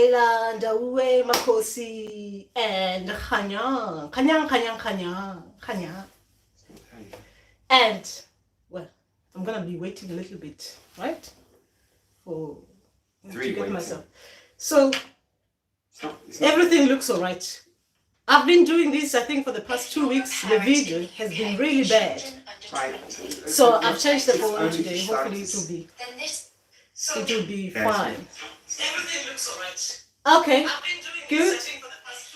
Mandela, Ndau, Makosi, and Kanyang. And, well, I'm going to be waiting a little bit, right? For to get myself. So, everything looks all right. I've been doing this, I think, for the past 2 weeks. The video has been really bad. So I've changed the phone today. Hopefully it will be fine. Everything looks all right. Okay, good.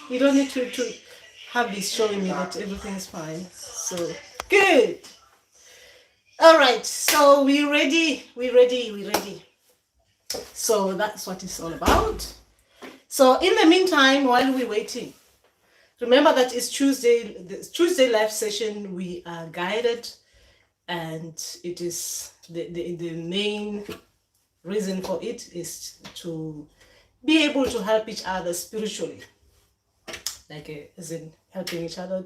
You don't need to have this showing me that everything is fine. So, good. All right, so we ready. So that's what it's all about. So in the meantime, while we're waiting, remember that it's Tuesday, the Tuesday live session. We are guided, and it is the main reason for it is to be able to help each other spiritually, like as in helping each other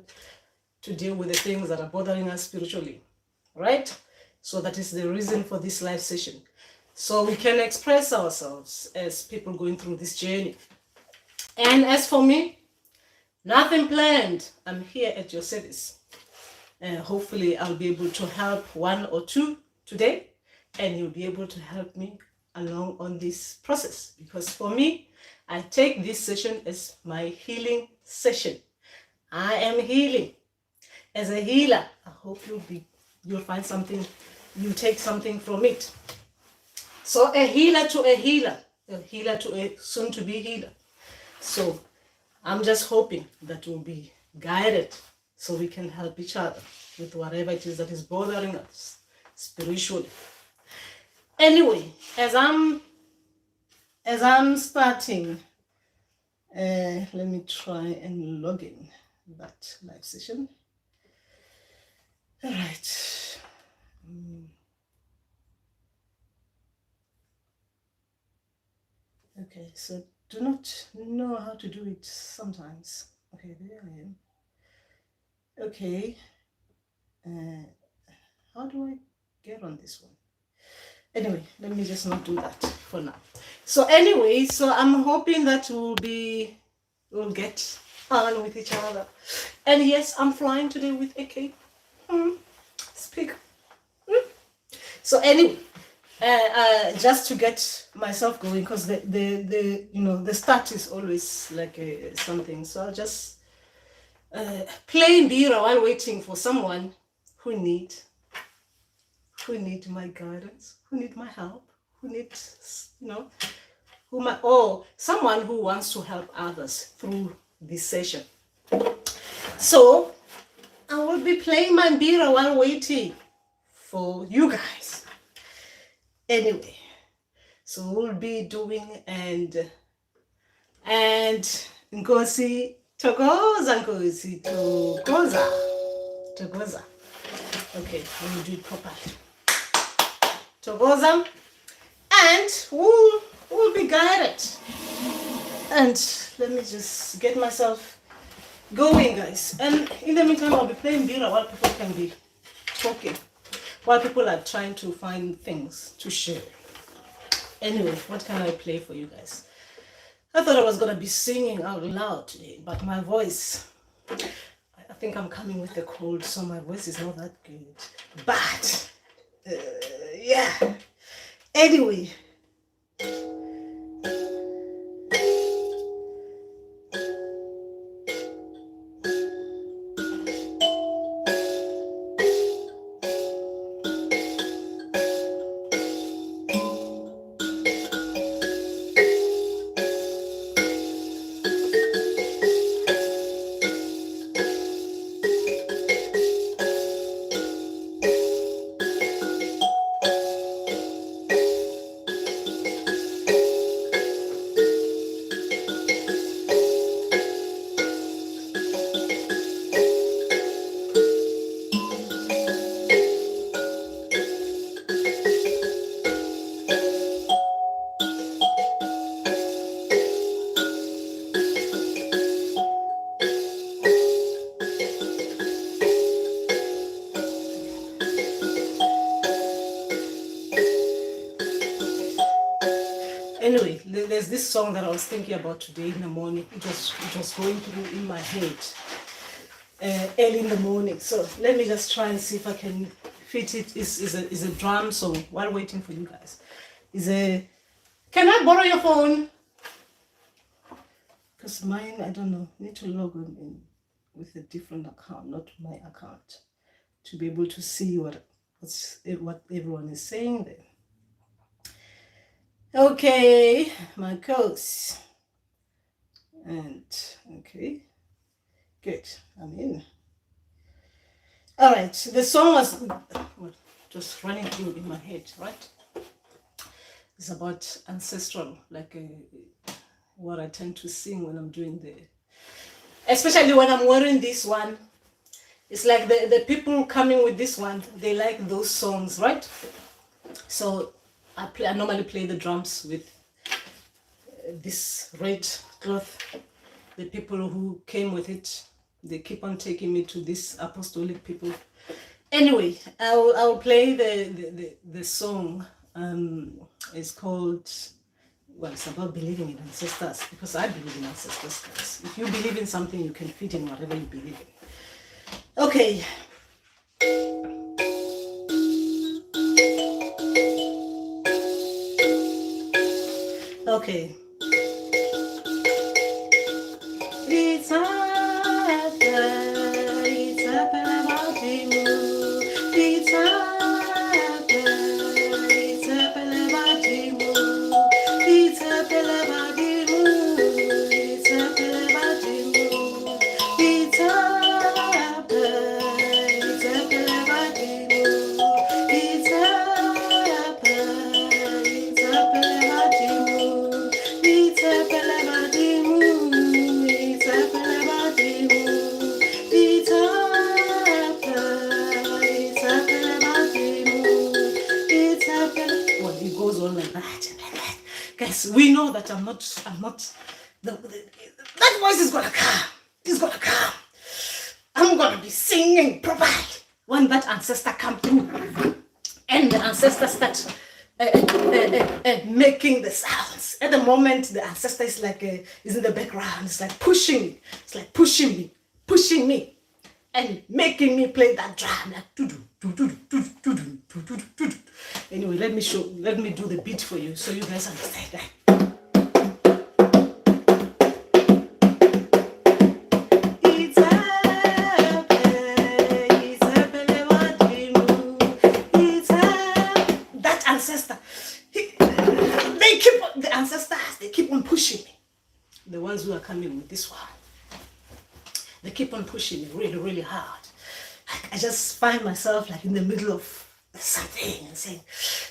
to deal with the things that are bothering us spiritually, right? So that is the reason for this live session. So we can express ourselves as people going through this journey. And as for me, nothing planned. I'm here at your service. And hopefully I'll be able to help one or two today, and you'll be able to help me along on this process. Because for me, I take this session as my healing session. I am healing. As a healer, I hope you'll find something, you take something from it. So a healer to a soon to be healer. So I'm just hoping that we'll be guided so we can help each other with whatever it is that is bothering us spiritually. Anyway, as I'm starting, let me try and log in that live session. All right. Okay, so do not know how to do it sometimes. Okay, there I am. Okay, how do I get on this one? Anyway, let me just not do that for now. So anyway, so I'm hoping that we'll get on with each other. And yes, I'm flying today with a cape. Speak. So anyway, just to get myself going, because the start is always like something. So I'll just play Mbira while waiting for someone who need my guidance, who need my help, who needs, someone who wants to help others through this session. So I will be playing my Mbira while waiting for you guys. Anyway, so we'll be doing and Nkosi Togoza. Okay, let me do it properly. Togoza, and we'll be guided. And let me just get myself going, guys. And in the meantime, I'll be playing Mbira while people can be talking, while people are trying to find things to share. Anyway, what can I play for you guys? I thought I was going to be singing out loud today, but my voice, I think I'm coming with a cold, so my voice is not that good. But, yeah. Anyway. there's this song that I was thinking about today in the morning. It was going through in my head early in the morning. So let me just try and see if I can fit it. Is a drum song while waiting for you guys. Can I borrow your phone? Because mine, I don't know, need to log in with a different account, not my account, to be able to see what everyone is saying there. Okay, my course. And okay, good. I'm in. All right, the song was just running through in my head, right? It's about ancestral, like what I tend to sing when I'm doing especially when I'm wearing this one. It's like the people coming with this one, they like those songs, right? So I normally play the drums with this red cloth. The people who came with it, they keep on taking me to these apostolic people. Anyway, I'll play the song. It's called, well, it's about believing in ancestors, because I believe in ancestors, guys. If you believe in something, you can fit in whatever you believe in. Okay. Okay. Guys, we know that I'm not, that voice is gonna come. It's gonna come. I'm gonna be singing properly when that ancestor come through. And the ancestor start making the sounds. At the moment, the ancestor is like, is in the background. It's like pushing me. It's like pushing me. And making me play that drum like doo-doo, doo-doo, doo-doo, doo-doo, doo-doo, doo-doo. Anyway, let me do the beat for you so you guys understand that. That ancestor, the ancestors, they keep on pushing me. The ones who are coming with this one. They keep on pushing me really, really hard. Like, I just find myself like in the middle of something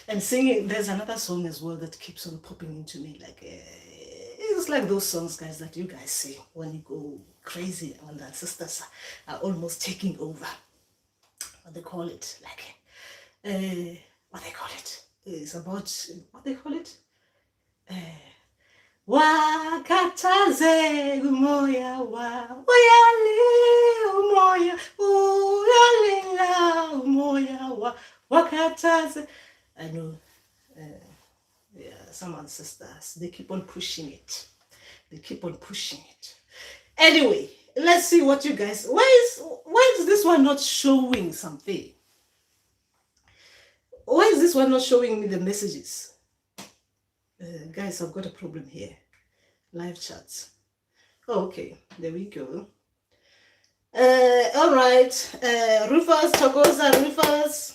and singing. There's another song as well that keeps on popping into me. Like it's like those songs, guys, that you guys sing when you go crazy when the ancestors are almost taking over. What they call it, like what they call it. It's about what they call it. Wakataze umoya wa uyali umoya uyalila umoya wa wakataze. I know, yeah, some ancestors, they keep on pushing it. Anyway, let's see what you guys. Why is this one not showing something? Why is this one not showing me the messages? Guys, I've got a problem here. Live chats. Oh, okay, there we go. All right. Rufus, Togoza, Rufus.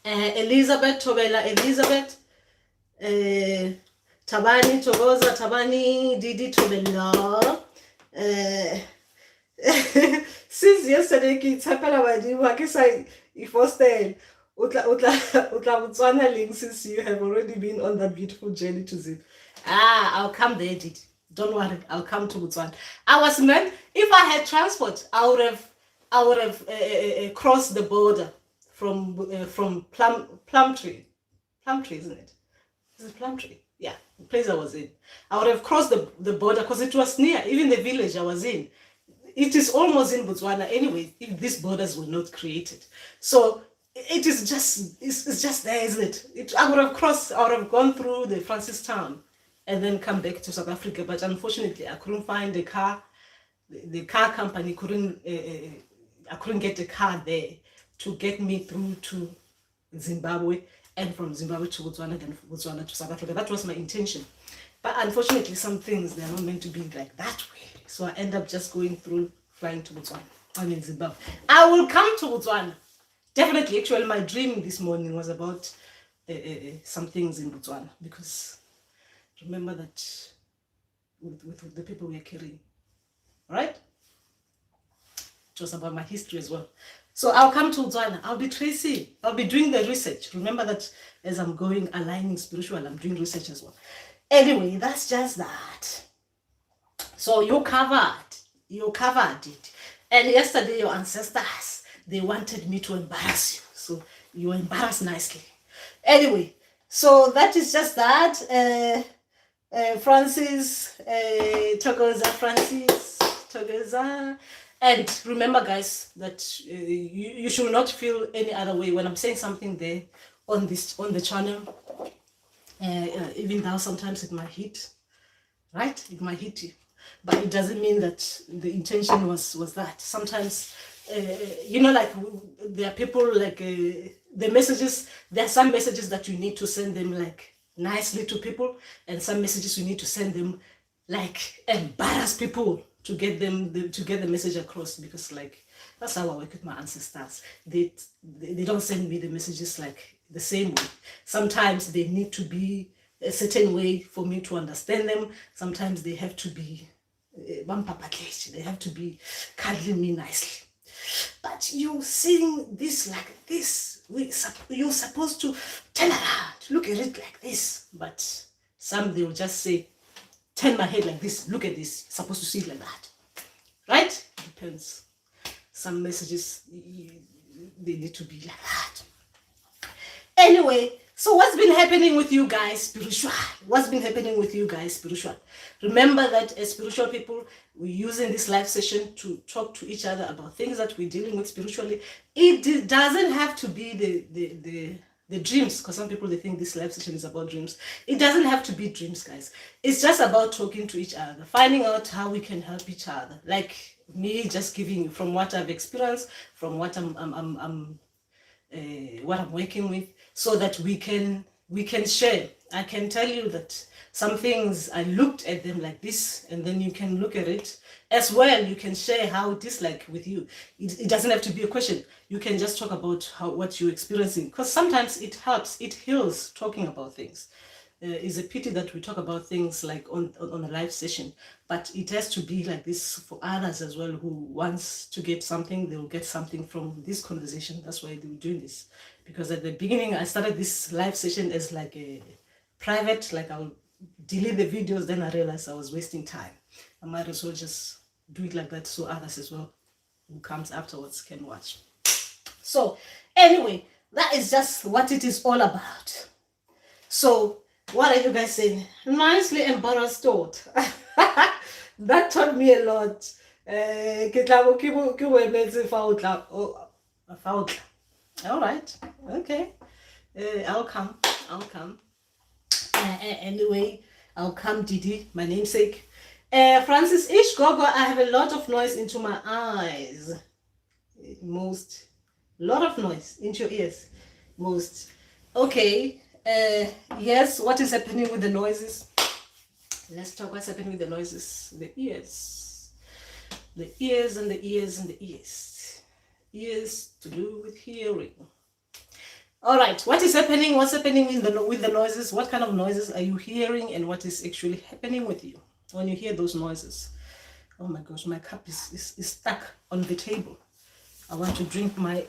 Elizabeth, Tobela, Elizabeth. Tabani, Togoza, Tabani, Didi, Tobela. Since yesterday, Chakra, I guess I first Utla links, since you have already been on that beautiful journey to Zim. I'll come there, Didi. Don't worry, I'll come to Botswana. I was meant, if I had transport, I would have crossed the border from Plum Tree. Plum Tree, isn't it? Is it Plum Tree? Yeah, the place I was in. I would have crossed the border because it was near, even the village I was in. It is almost in Botswana anyway, if these borders were not created. So it is just, it's just there, isn't it? I would have crossed, I would have gone through the Francistown and then come back to South Africa. But unfortunately, I couldn't find a car. The car company couldn't. I couldn't get a car there to get me through to Zimbabwe, and from Zimbabwe to Botswana, then from Botswana to South Africa. That was my intention. But unfortunately, some things, they're not meant to be like that way. So I end up just going through, flying to Botswana. I'm in Zimbabwe. I will come to Botswana. Definitely. Actually, my dream this morning was about some things in Botswana. Because remember that with the people we are carrying. Right? It was about my history as well. So I'll come to Botswana. I'll be tracing. I'll be doing the research. Remember that as I'm going, aligning spiritual, I'm doing research as well. Anyway, that's just that. So you covered it. And yesterday, your ancestors, they wanted me to embarrass you. So you were embarrassed nicely. Anyway, so that is just that. Francis, Together. And remember, guys, that you should not feel any other way when I'm saying something there on the channel. Even though sometimes it might hit, right? It might hit you, but it doesn't mean that the intention was that. Sometimes, like there are people like the messages. There are some messages that you need to send them like nicely to people, and some messages you need to send them like embarrass people to get the message across, because like that's how I work with my ancestors. They don't send me the messages like the same way. Sometimes they need to be a certain way for me to understand them. Sometimes they have to be they have to be cuddling me nicely. But you seeing this like this, you're supposed to turn around, look at it like this. But some, they will just say, turn my head like this, look at this, supposed to see it like that. Right? Depends. Some messages, they need to be like that. Anyway, so what's been happening with you guys spiritual? What's been happening with you guys spiritual? Remember that as spiritual people, we're using this live session to talk to each other about things that we're dealing with spiritually. It doesn't have to be the dreams, because some people, they think this live session is about dreams. It doesn't have to be dreams, guys. It's just about talking to each other, finding out how we can help each other. Like me just giving you from what I've experienced, from what what I'm working with, so that we can share. I can tell you that some things, I looked at them like this, and then you can look at it as well. You can share how it is like with you. It doesn't have to be a question. You can just talk about what you're experiencing, because sometimes it helps, it heals talking about things. It's a pity that we talk about things like on a live session, but it has to be like this for others as well, who wants to get something, they will get something from this conversation. That's why we're doing this. Because at the beginning, I started this live session as like a private, like I'll delete the videos, then I realized I was wasting time. I might as well just do it like that, so others as well who comes afterwards can watch. So anyway, that is just what it is all about. So what are you guys saying? Nicely embarrassed thought. That taught me a lot. All right. Okay. I'll come. Anyway, I'll come, Didi, my namesake. Francis Ish Gogo, I have a lot of noise into my eyes. Lot of noise into your ears. Most. Okay. Yes, what is happening with the noises? Let's talk what's happening with the noises. The ears. The ears and the ears and the ears. Ears to do with hearing. All right, what is happening? What's happening with the noises? What kind of noises are you hearing, and what is actually happening with you when you hear those noises? Oh my gosh, my cup is stuck on the table. I want to drink my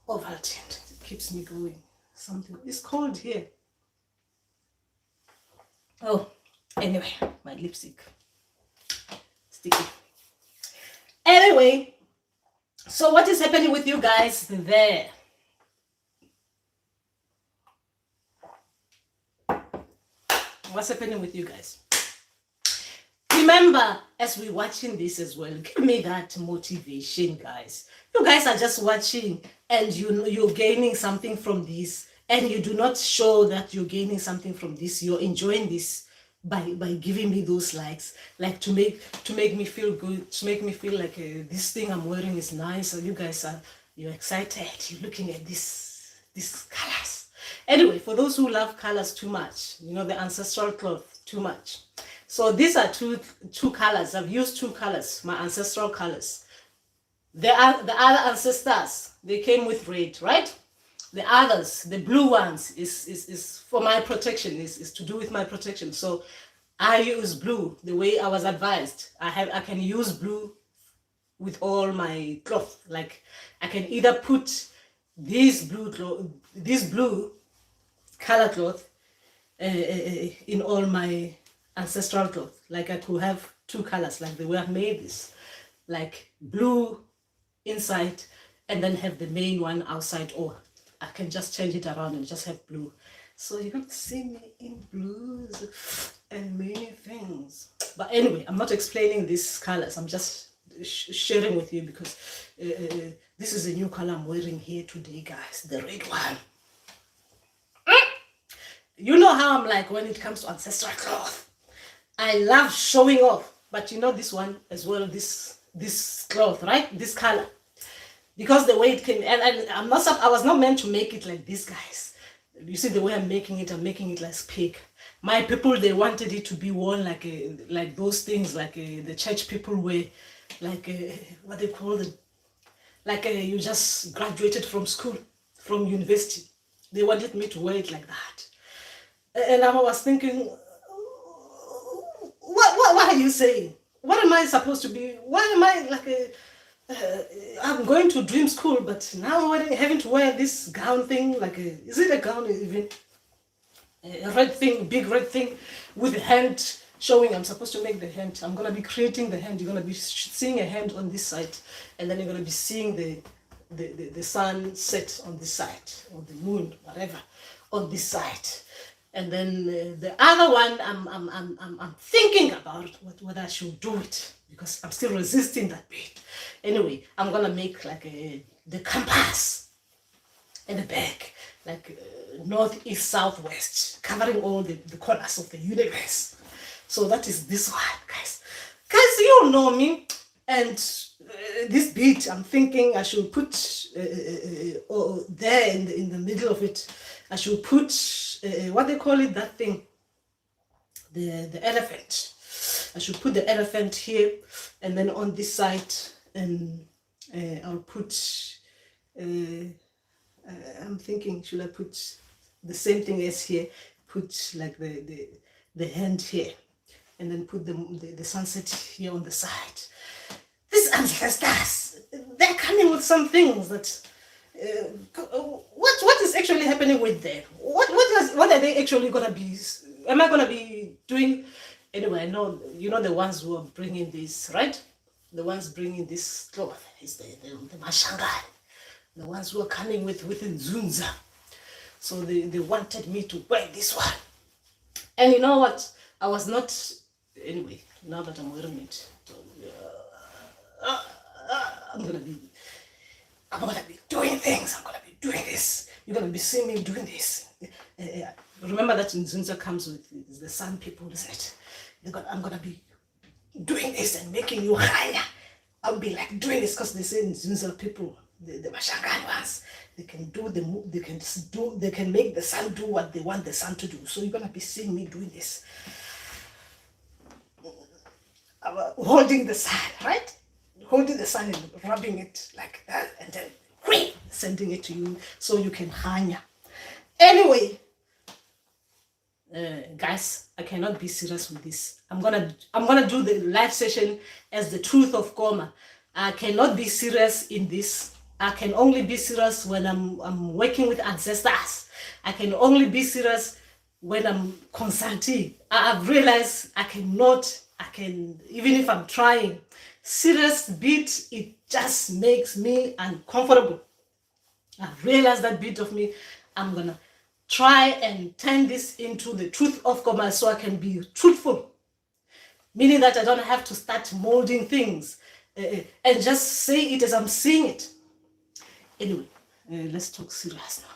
Ovaltine. It keeps me going. Something is cold here. Oh, anyway, my lipstick. Sticky. Anyway, so what is happening with you guys there? What's happening with you guys? Remember, as we're watching this as well, give me that motivation, guys. You guys are just watching, and you're gaining something from this. and you do not show that you're gaining something from this, you're enjoying this by giving me those likes, like to make me feel good, to make me feel like this thing I'm wearing is nice, or you guys you're excited, you're looking at these colors. Anyway, for those who love colors too much, you know, the ancestral cloth too much. So these are two colors. I've used two colors, my ancestral colors. The other ancestors, they came with red, right? The others, the blue ones, is for my protection, is to do with my protection. So I use blue the way I was advised. I can use blue with all my cloth. Like I can either put this blue color cloth in all my ancestral cloth. Like I could have two colors, like the way I've made this, like blue inside and then have the main one outside, or I can just change it around and just have blue. So you're going to see me in blues and many things. But anyway, I'm not explaining these colors. I'm just sharing with you because this is a new color I'm wearing here today, guys. The red one. You know how I'm like when it comes to ancestral cloth. I love showing off. But you know this one as well, this cloth, right? This color. Because the way it came, and I was not meant to make it like this, guys. You see the way I'm making it like speak. My people, they wanted it to be worn like those things, like the church people wear, like what they call them, like you just graduated from school, from university. They wanted me to wear it like that, and I was thinking, what are you saying? What am I supposed to be? Why am I like a I'm going to dream school, but now having to wear this gown thing, like is it a gown even? A red thing, big red thing with a hand showing. I'm supposed to make the hand. I'm going to be creating the hand. You're going to be seeing a hand on this side, and then you're going to be seeing the sun set on this side, or the moon, whatever, on this side. And then the other one, I'm thinking about whether I should do it, because I'm still resisting that bit. Anyway, I'm gonna make like the compass in the back, like north, east, south, west, covering all the corners of the universe. So that is this one, guys. Guys, you all know me, and this bit, I'm thinking I should put there in the middle of it. I should put what they call it, that thing, the elephant. I should put the elephant here, and then on this side, and I'll put. I'm thinking, should I put the same thing as here? Put like the hand here, and then put the sunset here on the side. These ancestors, they're coming with some things that. What is actually happening with them? What are they actually gonna be? Am I gonna be doing? Anyway, I know you know the ones who are bringing this, right? The ones bringing this cloth is the Mashangan, the ones who are coming with Nzunza. So they wanted me to wear this one, and you know what? I was not. Anyway, now that I'm wearing it, I'm gonna be doing things. I'm gonna be doing this. You're gonna be seeing me doing this. Remember that Nzunza comes with the sun people, isn't it? I'm gonna be doing this and making you higher. I'll be like doing this because they say Nzunza people, the Mashangan ones, they can make the sun do what they want the sun to do. So you're gonna be seeing me doing this, holding the sun, right? Holding the sun and rubbing it like that, and then sending it to you so you can hang. Anyway, guys, I cannot be serious with this. I'm gonna do the live session as the truth of Goma. I cannot be serious in this. I can only be serious when I'm working with ancestors. I can only be serious when I'm consulting. I've realized I can, even if I'm trying, serious bit, it just makes me uncomfortable. I've realized that bit of me. I'm gonna try and turn this into the truth of Goma so I can be truthful. Meaning that I don't have to start molding things and just say it as I'm seeing it. Anyway, let's talk serious now.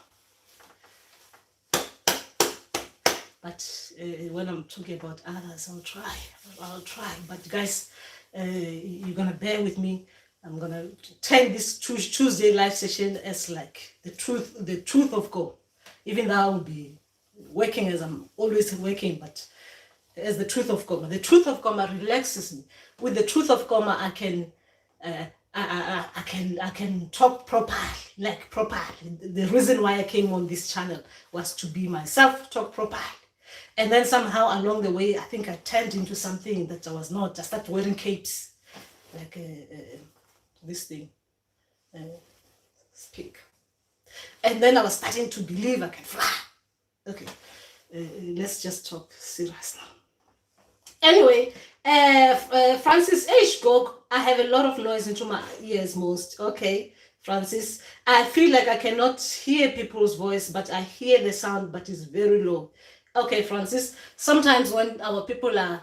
But when I'm talking about others, I'll try. But guys, you're gonna bear with me. I'm gonna turn this Tuesday live session as like the truth of God. Even though I'll be working as I'm always working, but as the truth of God. The truth of God relaxes me. With the truth of God, I can I can talk properly, like properly. The reason why I came on this channel was to be myself, talk properly. And then somehow along the way, I think I turned into something that I was not. I started wearing capes, like this thing, speak. And then I was starting to believe I can fly. Okay, let's just talk serious now. Anyway, Francis H. Gog, I have a lot of noise into my ears most. Okay, Francis, I feel like I cannot hear people's voice, but I hear the sound, but it's very low. Okay, Francis, sometimes when our people are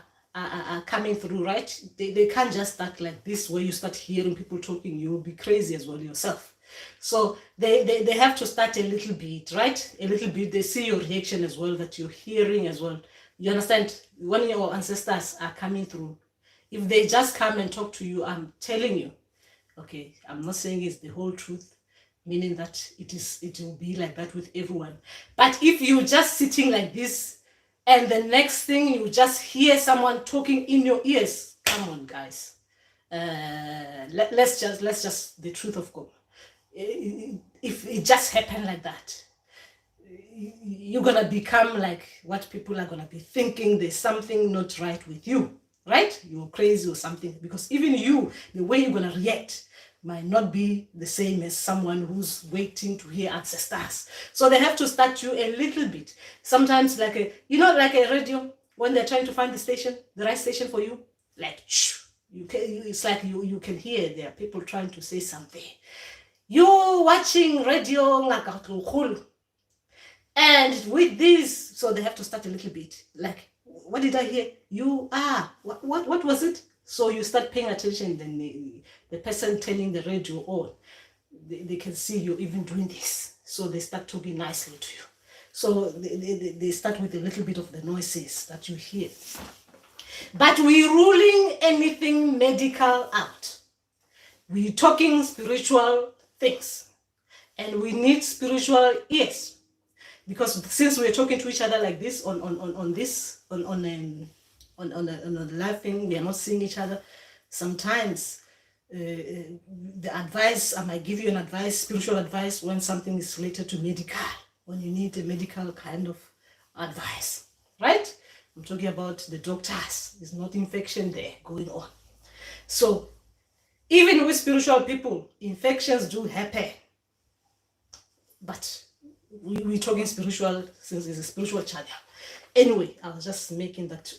coming through, right, they can't just start like this where you start hearing people talking, you'll be crazy as well yourself. So they have to start a little bit, right? A little bit, they see your reaction as well, that you're hearing as well. You understand? When your ancestors are coming through, if they just come and talk to you, I'm telling you, okay, I'm not saying it's the whole truth, meaning that it will be like that with everyone. But if you're just sitting like this, and the next thing you just hear someone talking in your ears, come on, guys. Let's just the truth of God. If it just happened like that, you're gonna become like what people are gonna be thinking. There's something not right with you, right? You're crazy or something, because even you, the way you're gonna react might not be the same as someone who's waiting to hear ancestors. So they have to start you a little bit. Sometimes like like a radio, when they're trying to find the station, the right station for you, like it's like you can hear there are people trying to say something. You're watching radio, and with this, so they have to start a little bit. Like, what did I hear? What was it? So you start paying attention, then the person turning the radio on, they can see you even doing this. So they start talking nicely to you. So they start with a little bit of the noises that you hear. But we're ruling anything medical out. We're talking spiritual things. And we need spiritual ears. Because since we're talking to each other like this on a live thing, we are not seeing each other. Sometimes the advice, I might give you an advice, spiritual advice, when something is related to medical, when you need a medical kind of advice, right? I'm talking about the doctors. There's not infection there going on. So even with spiritual people, infections do happen. But we're talking spiritual, since it's a spiritual channel. Anyway, I was just making that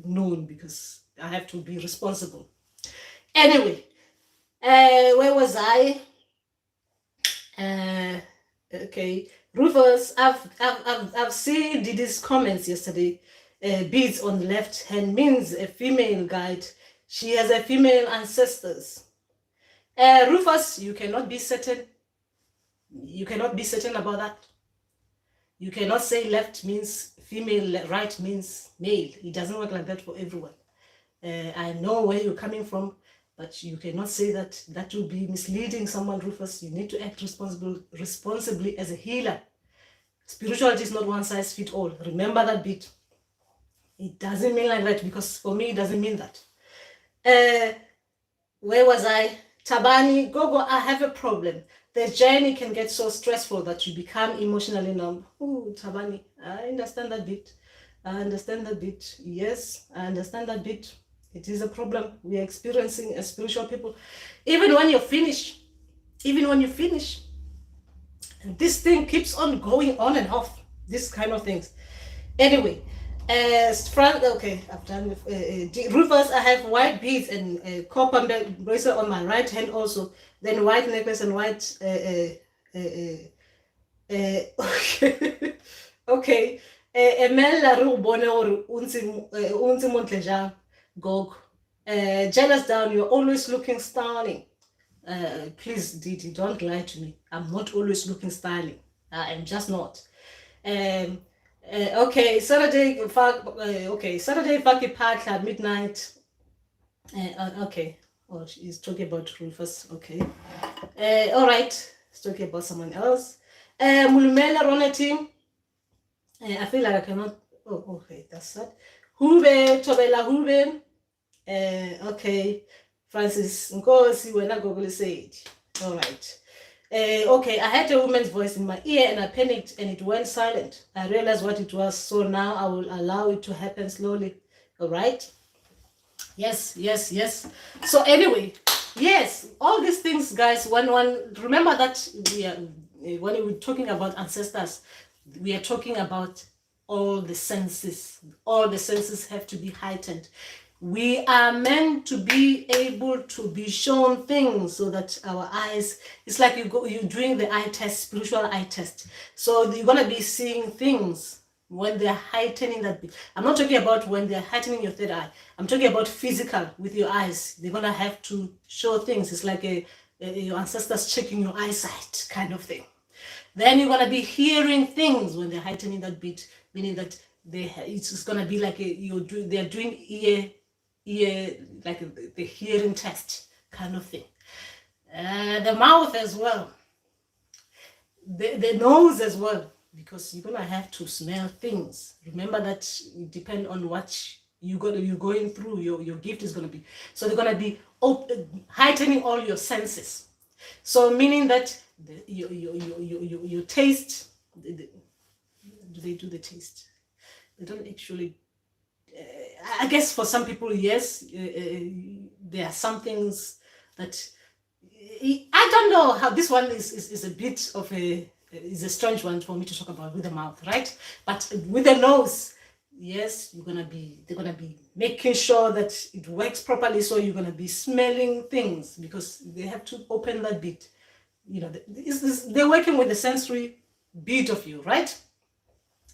known because I have to be responsible. Anyway, where was I? Okay, Rufus, I've seen Didi's comments yesterday. Beads on the left hand means a female guide. She has a female ancestors. Rufus, you cannot be certain. You cannot be certain about that. You cannot say left means female, right means male. It doesn't work like that for everyone. I know where you're coming from, but you cannot say that. That will be misleading someone, Rufus. You need to act responsibly as a healer. Spirituality is not one size fits all. Remember that bit. It doesn't mean like that, because for me, it doesn't mean that. Where was I? Tabani, Gogo, I have a problem. The journey can get so stressful that you become emotionally numb. Oh, Tabani, I understand that bit. I understand that bit. Yes, I understand that bit. It is a problem we are experiencing as spiritual people. Even when you finish, this thing keeps on going on and off. This kind of things. Anyway, okay, I've done with Rufus. I have white beads and copper bracelet on my right hand also. Then white necklace and white. Okay, okay. Emela rubone or unsi montleja gog. Jealous down. You're always looking stunning. Please, Didi, don't lie to me. I'm not always looking styling. I'm just not. Okay, Saturday, Saturday, Faki Park at midnight. Okay. Oh, she's talking about Rufus. Okay. All right. She's talking about someone else. Mulumela Roneti. I feel like I cannot. Oh, okay, that's that. Hube, Tobela Hube. Okay. Francis Nkosi, when I Google said. All right. Okay, I heard a woman's voice in my ear and I panicked and it went silent. I realized what it was, so now I will allow it to happen slowly. All right. Yes, yes, yes. So anyway, yes, all these things, guys. One remember that we are when we're talking about ancestors, we are talking about all the senses. All the senses have to be heightened. We are meant to be able to be shown things so that our eyes, it's like you're doing the eye test, spiritual eye test. So you're gonna be seeing things when they're heightening that bit. I'm not talking about when they're heightening your third eye. I'm talking about physical with your eyes. They're gonna have to show things. It's like your ancestors checking your eyesight kind of thing. Then you're gonna be hearing things when they're heightening that bit, meaning that it's gonna be like they're doing ear like the hearing test kind of thing. The mouth as well, the nose as well, because you're gonna have to smell things. Remember that it depends on what you're going through. Your gift is gonna be. So they're gonna be heightening all your senses. So meaning that your taste. Do they do the taste? They don't actually. I guess for some people, yes, there are some things that I don't know how this one is a bit of is a strange one for me to talk about with the mouth, right? But with the nose, yes, they're gonna be making sure that it works properly. So you're gonna be smelling things because they have to open that bit. You know, they're working with the sensory bit of you, right?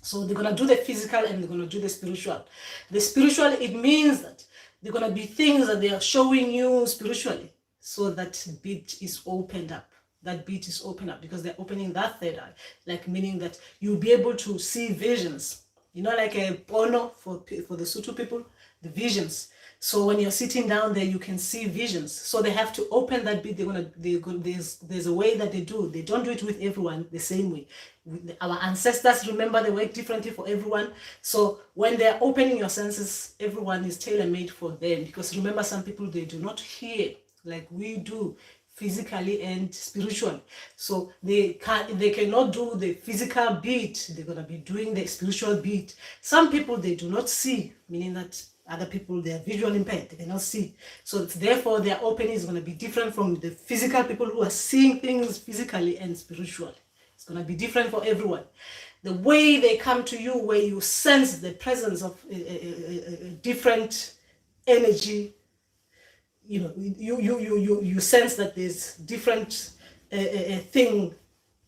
So they're gonna do the physical and they're gonna do the spiritual. The spiritual, it means that they're gonna be things that they are showing you spiritually. So that bit is opened up. That bit is opened up because they're opening that third eye. Like meaning that you'll be able to see visions. You know, like a pono for the Sutu people, the visions. So when you're sitting down there, you can see visions. So they have to open that bit. There's a way that they do. They don't do it with everyone the same way. Our ancestors, remember, they work differently for everyone. So when they're opening your senses, everyone is tailor-made for them. Because remember, some people, they do not hear like we do physically and spiritually. So they cannot do the physical beat. They're gonna be doing the spiritual beat. Some people, they do not see, meaning that other people, they are visually impaired, they cannot see. So therefore their opening is going to be different from the physical people who are seeing things physically and spiritually. It's going to be different for everyone. The way they come to you, where you sense the presence of a different energy, you know, you sense that there's different thing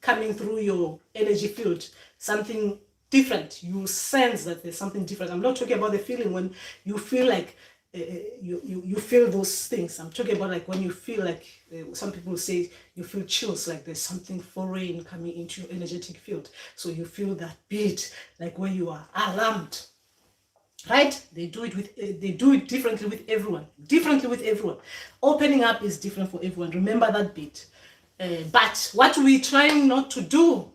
coming through your energy field, something different. You sense that there's something different. I'm not talking about the feeling when you feel like you feel those things. I'm talking about like when you feel like some people say you feel chills, like there's something foreign coming into your energetic field. So you feel that beat, like when you are alarmed. Right? They do it differently with everyone. Differently with everyone. Opening up is different for everyone. Remember that bit. But what we're trying not to do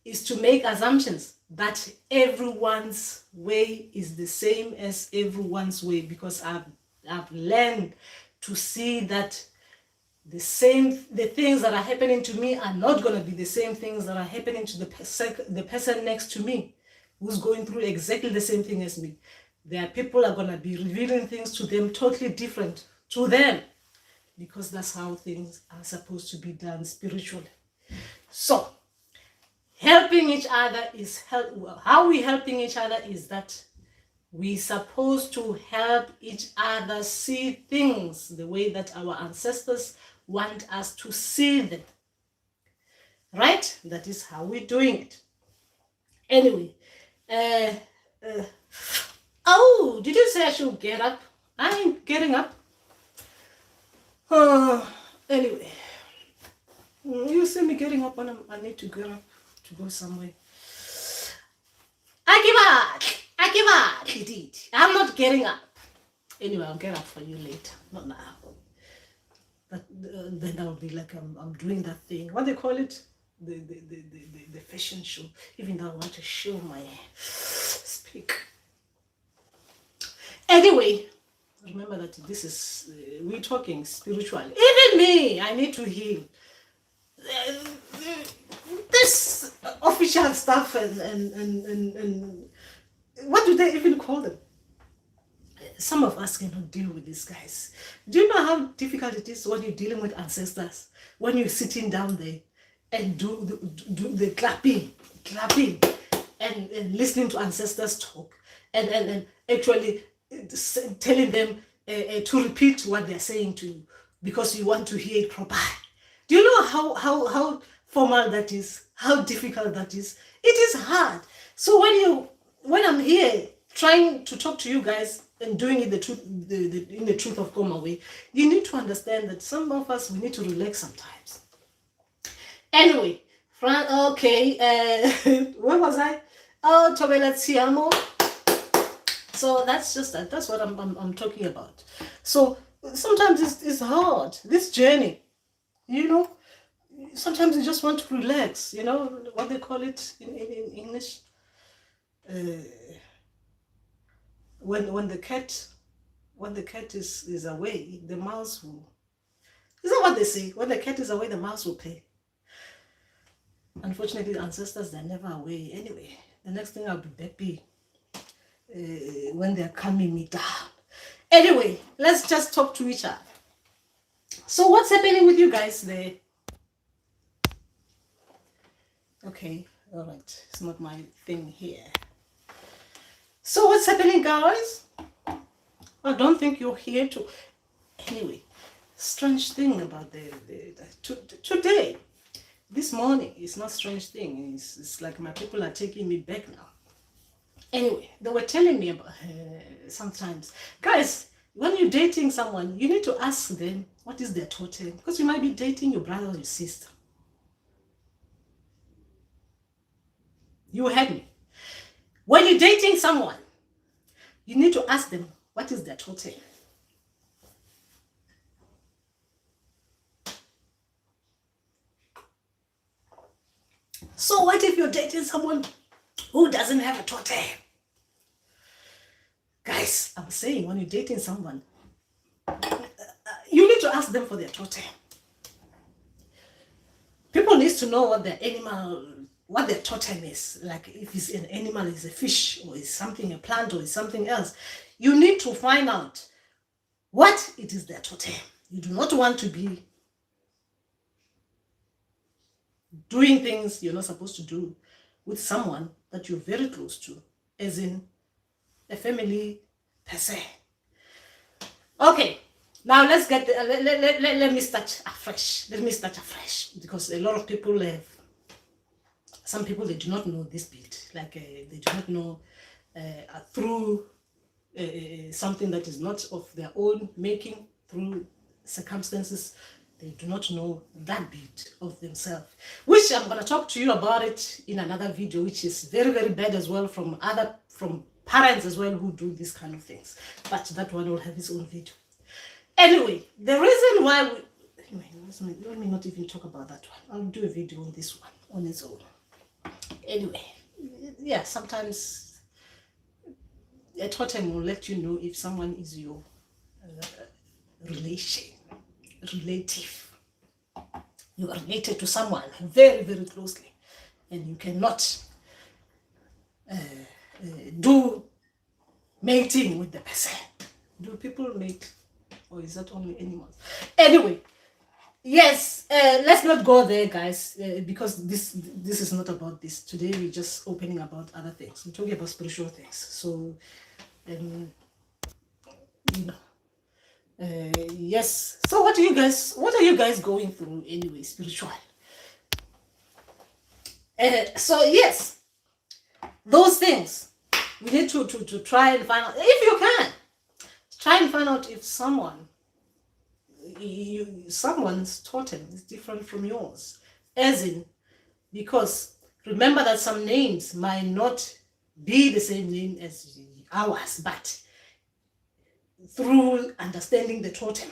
is to make assumptions that everyone's way is the same as everyone's way, because I've learned to see that the things that are happening to me are not going to be the same things that are happening to the person next to me, who's going through exactly the same thing as me. There are people are going to be revealing things to them totally different to them, because that's how things are supposed to be done spiritually. So helping each other is how we helping each other is that we're supposed to help each other see things the way that our ancestors want us to see them. Right? That is how we're doing it. Anyway, oh, did you say I should get up? I ain't getting up. Anyway, you see me getting up when I need to get up to go somewhere. I give up, he did. I'm not getting up. Anyway, I'll get up for you later, not now. But then I'll be like, I'm doing that thing. What they call it? The fashion show. Even though I want to show my speak. Anyway, remember that this is, we're talking spiritual. Even me, I need to heal. This official stuff and what do they even call them? Some of us cannot deal with these guys. Do you know how difficult it is when you're dealing with ancestors? When you're sitting down there and do the clapping and listening to ancestors talk and actually telling them to repeat what they're saying to you because you want to hear it proper. Do you know how formal that is? How difficult that is? It is hard. So when I'm here trying to talk to you guys and doing it in the truth of Koma way, you need to understand that some of us, we need to relax sometimes. Anyway, okay, where was I? Oh, Tobelatiamo. So that's just that. That's what I'm talking about. So sometimes it's hard, this journey, you know. Sometimes you just want to relax, you know, what they call it in English. When the cat is away, the mouse will. Is that what they say? When the cat is away, the mouse will play. Unfortunately, the ancestors, they're never away. Anyway, the next thing I'll be happy when they're calming me down. Anyway, let's just talk to each other. So what's happening with you guys there? Okay, all right. It's not my thing here. So what's happening, guys? I don't think you're here to. Anyway, strange thing about today, this morning, it's not strange thing. It's like my people are taking me back now. Anyway, they were telling me about sometimes, guys, when you're dating someone, you need to ask them what is their totem, because you might be dating your brother or your sister. You heard me. When you're dating someone, you need to ask them what is their totem. So what if you're dating someone who doesn't have a totem? Guys, I'm saying when you're dating someone, you need to ask them for their totem. People need to know what their animal, what their totem is. Like if it's an animal, it's a fish, or it's something, a plant, or it's something else. You need to find out what it is their totem. You do not want to be doing things you're not supposed to do with someone that you're very close to, as in a family per se. Okay, now let's get let me start afresh. Let me start afresh, because a lot of people have, some people, they do not know this bit, like they do not know through something that is not of their own making, through circumstances. They do not know that bit of themselves, which I'm going to talk to you about it in another video, which is very, very bad as well, from parents as well who do these kind of things. But that one will have its own video. Anyway, the reason why let me not even talk about that one. I'll do a video on this one on its own. Anyway, yeah, sometimes a totem will let you know if someone is your relative. You are related to someone very, very closely, and you cannot do mating with the person. Do people mate, or is that only animals? Anyway, yes, let's not go there, guys, because this is not about this. Today we're just opening about other things. We're talking about spiritual things. So, you know. Yes. So what are you guys going through anyway, spiritual? So yes, those things we need to try and find out, if you can, try and find out if someone's totem is different from yours, as in, because remember that some names might not be the same name as ours, but through understanding the totem,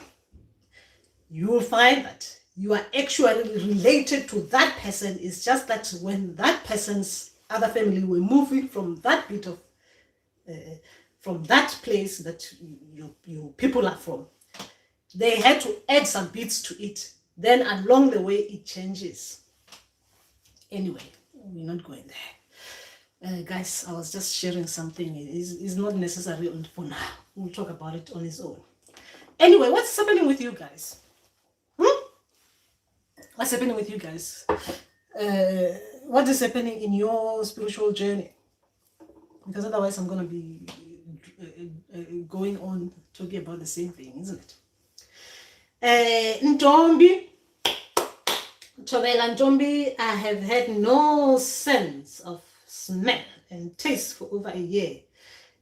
you will find that you are actually related to that person. It's just that when that person's other family were moving from that bit of from that place that you people are from, they had to add some bits to it. Then along the way it changes. Anyway, we're not going there. Guys, I was just sharing something. It's not necessary for now. We'll talk about it on its own. Anyway, what's happening with you guys? What's happening with you guys? What is happening in your spiritual journey? Because otherwise I'm going to be going on talking about the same thing, isn't it? Ntombi, I have had no sense of smell and taste for over a year.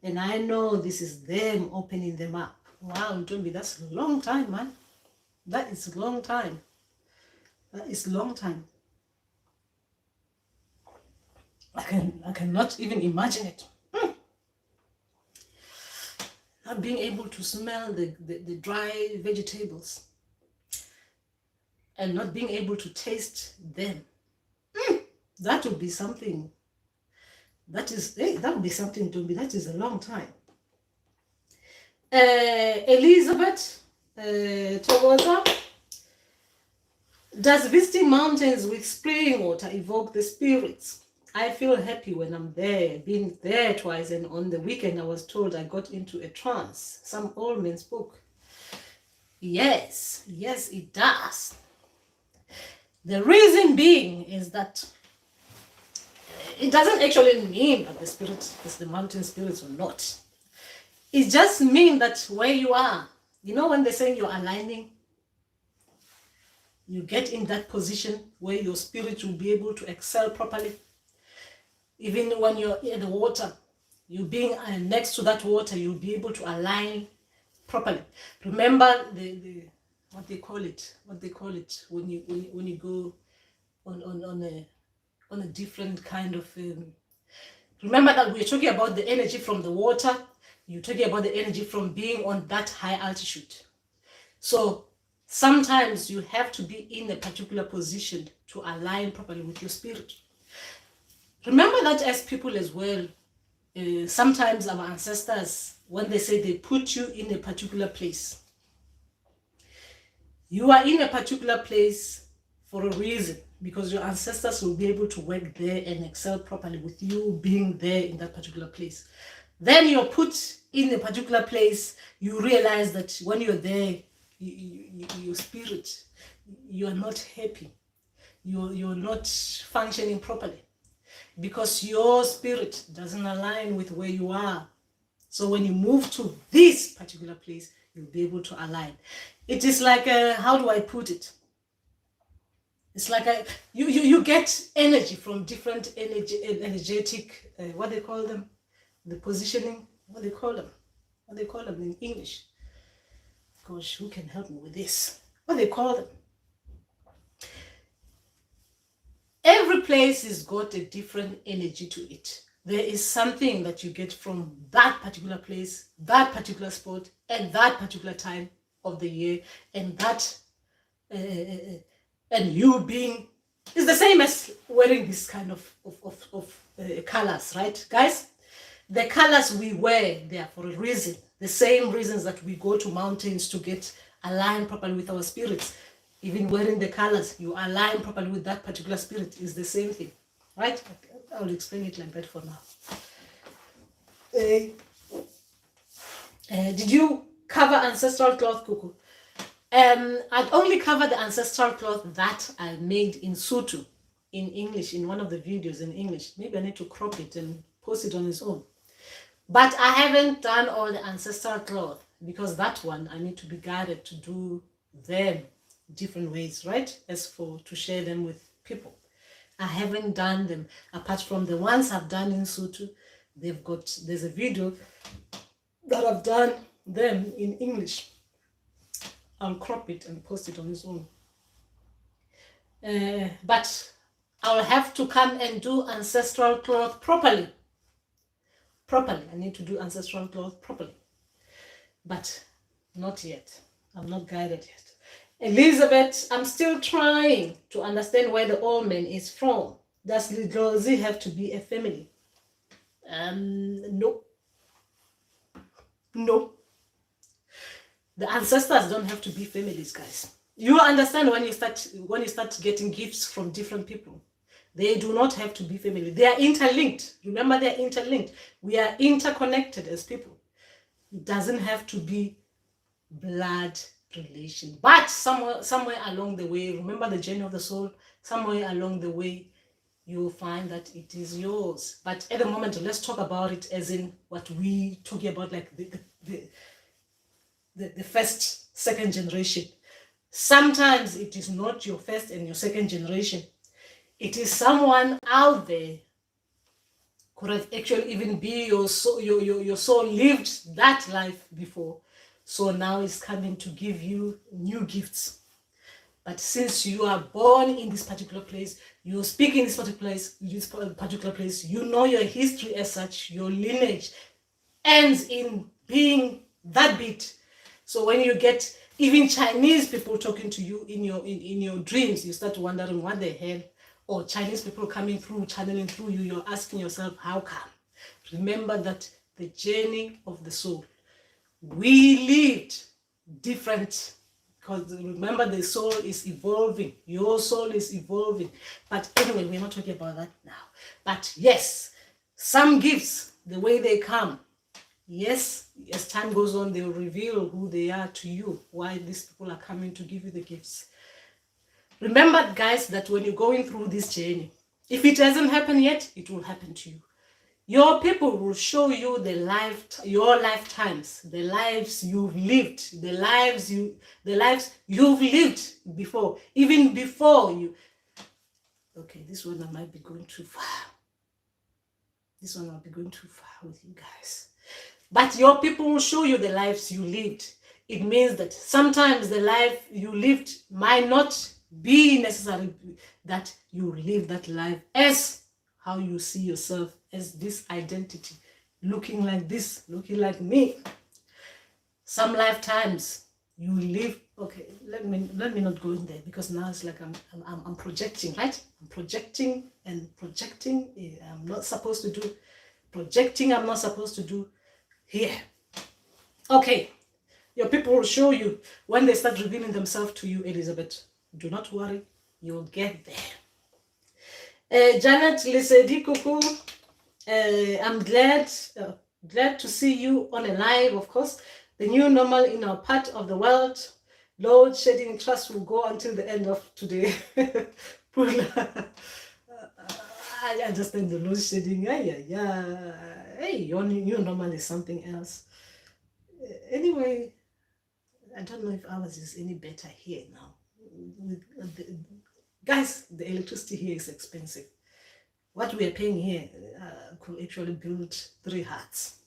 And I know this is them opening them up. Wow, Ntombi, that's a long time, man. That is a long time. That is a long time. I cannot even imagine it. Not being able to smell the dry vegetables and not being able to taste them. That would be something. That would be something to me. That is a long time. Elizabeth Togoza, does visiting mountains with spring water evoke the spirits? I feel happy when I'm there, been there twice, and on the weekend I was told I got into a trance. Some old man spoke. Yes, it does. The reason being is that it doesn't actually mean that the spirit is the mountain spirits or not. It just means that where you are, you know, when they're saying you're aligning, you get in that position where your spirit will be able to excel properly. Even when you're in the water, you being next to that water, you'll be able to align properly. Remember the what they call it when you go on a different kind of remember that we're talking about the energy from the water. You're talking about the energy from being on that high altitude. So sometimes you have to be in a particular position to align properly with your spirit. Remember that as people as well, sometimes our ancestors, when they say they put you in a particular place, you are in a particular place for a reason, because your ancestors will be able to work there and excel properly with you being there in that particular place. Then you're put in a particular place, you realize that when you're there, your spirit, you're not happy. You're not functioning properly because your spirit doesn't align with where you are. So when you move to this particular place, you'll be able to align. It is like, how do I put it? It's like you get energy from different energetic, what they call them? The positioning, what they call them in English. Gosh, who can help me with this? What they call them? Every place has got a different energy to it. There is something that you get from that particular place, that particular spot, and that particular time of the year, and that, and you being, it's the same as wearing this kind of colors, right, guys? The colors we wear, they are for a reason. The same reasons that we go to mountains to get aligned properly with our spirits. Even wearing the colors, you align properly with that particular spirit, is the same thing, right? I'll explain it like that for now. Did you cover ancestral cloth, Kuku? I'd only cover the ancestral cloth that I made in Sutu, in English, in one of the videos in English. Maybe I need to crop it and post it on its own. But I haven't done all the ancestral cloth because that one I need to be guided to do them different ways, right? As for to share them with people. I haven't done them apart from the ones I've done in Sutu. There's a video that I've done them in English. I'll crop it and post it on its own. But I'll have to come and do ancestral cloth properly. properly. I need to do ancestral cloth properly. But not yet. I'm not guided yet. Elizabeth, I'm still trying to understand where the old man is from. Does dlozi have to be a family? No. No. The ancestors don't have to be families, guys. You understand when you start getting gifts from different people. They do not have to be family. They are interlinked. Remember, they are interlinked. We are interconnected as people. It doesn't have to be blood relation. But somewhere along the way, remember the journey of the soul, somewhere along the way, you'll find that it is yours. But at the moment, let's talk about it as in what we talking about, like the first, second generation. Sometimes it is not your first and your second generation. It is someone out there, could have actually even be your soul, your soul lived that life before. So now it's coming to give you new gifts. But since you are born in this particular place, you speak in this particular place, you know your history as such, your lineage ends in being that bit. So when you get even Chinese people talking to you in your dreams, you start wondering what the hell. Or Chinese people coming through, channeling through you, you're asking yourself, how come? Remember that the journey of the soul, we lived different, because remember the soul is evolving, your soul is evolving. But anyway, we're not talking about that now. But yes, some gifts, the way they come, yes, as time goes on, they will reveal who they are to you, why these people are coming to give you the gifts. Remember, guys, that when you're going through this journey, if it hasn't happened yet, it will happen to you. Your people will show you your lifetimes, the lives you've lived, the lives you've lived before, even before you. Okay, this one I might be going too far. This one I'll be going too far with you guys. But your people will show you the lives you lived. It means that sometimes the life you lived might not be necessary that you live that life as how you see yourself, as this identity, looking like this, looking like me. Some lifetimes you live. Okay, let me not go in there, because now it's like I'm projecting, right? I'm projecting and projecting. I'm not supposed to do projecting. I'm not supposed to do here. Okay, your people will show you when they start revealing themselves to you, Elizabeth. Do not worry, you'll get there. Janet Lisedi Kuku, I'm glad to see you on a live, of course. The new normal in our part of the world, load shedding trust will go until the end of today. I understand the load shedding. Yeah. Hey, your new normal is something else. Anyway, I don't know if ours is any better here now. Guys, the electricity here is expensive. What we are paying here could actually build 3 huts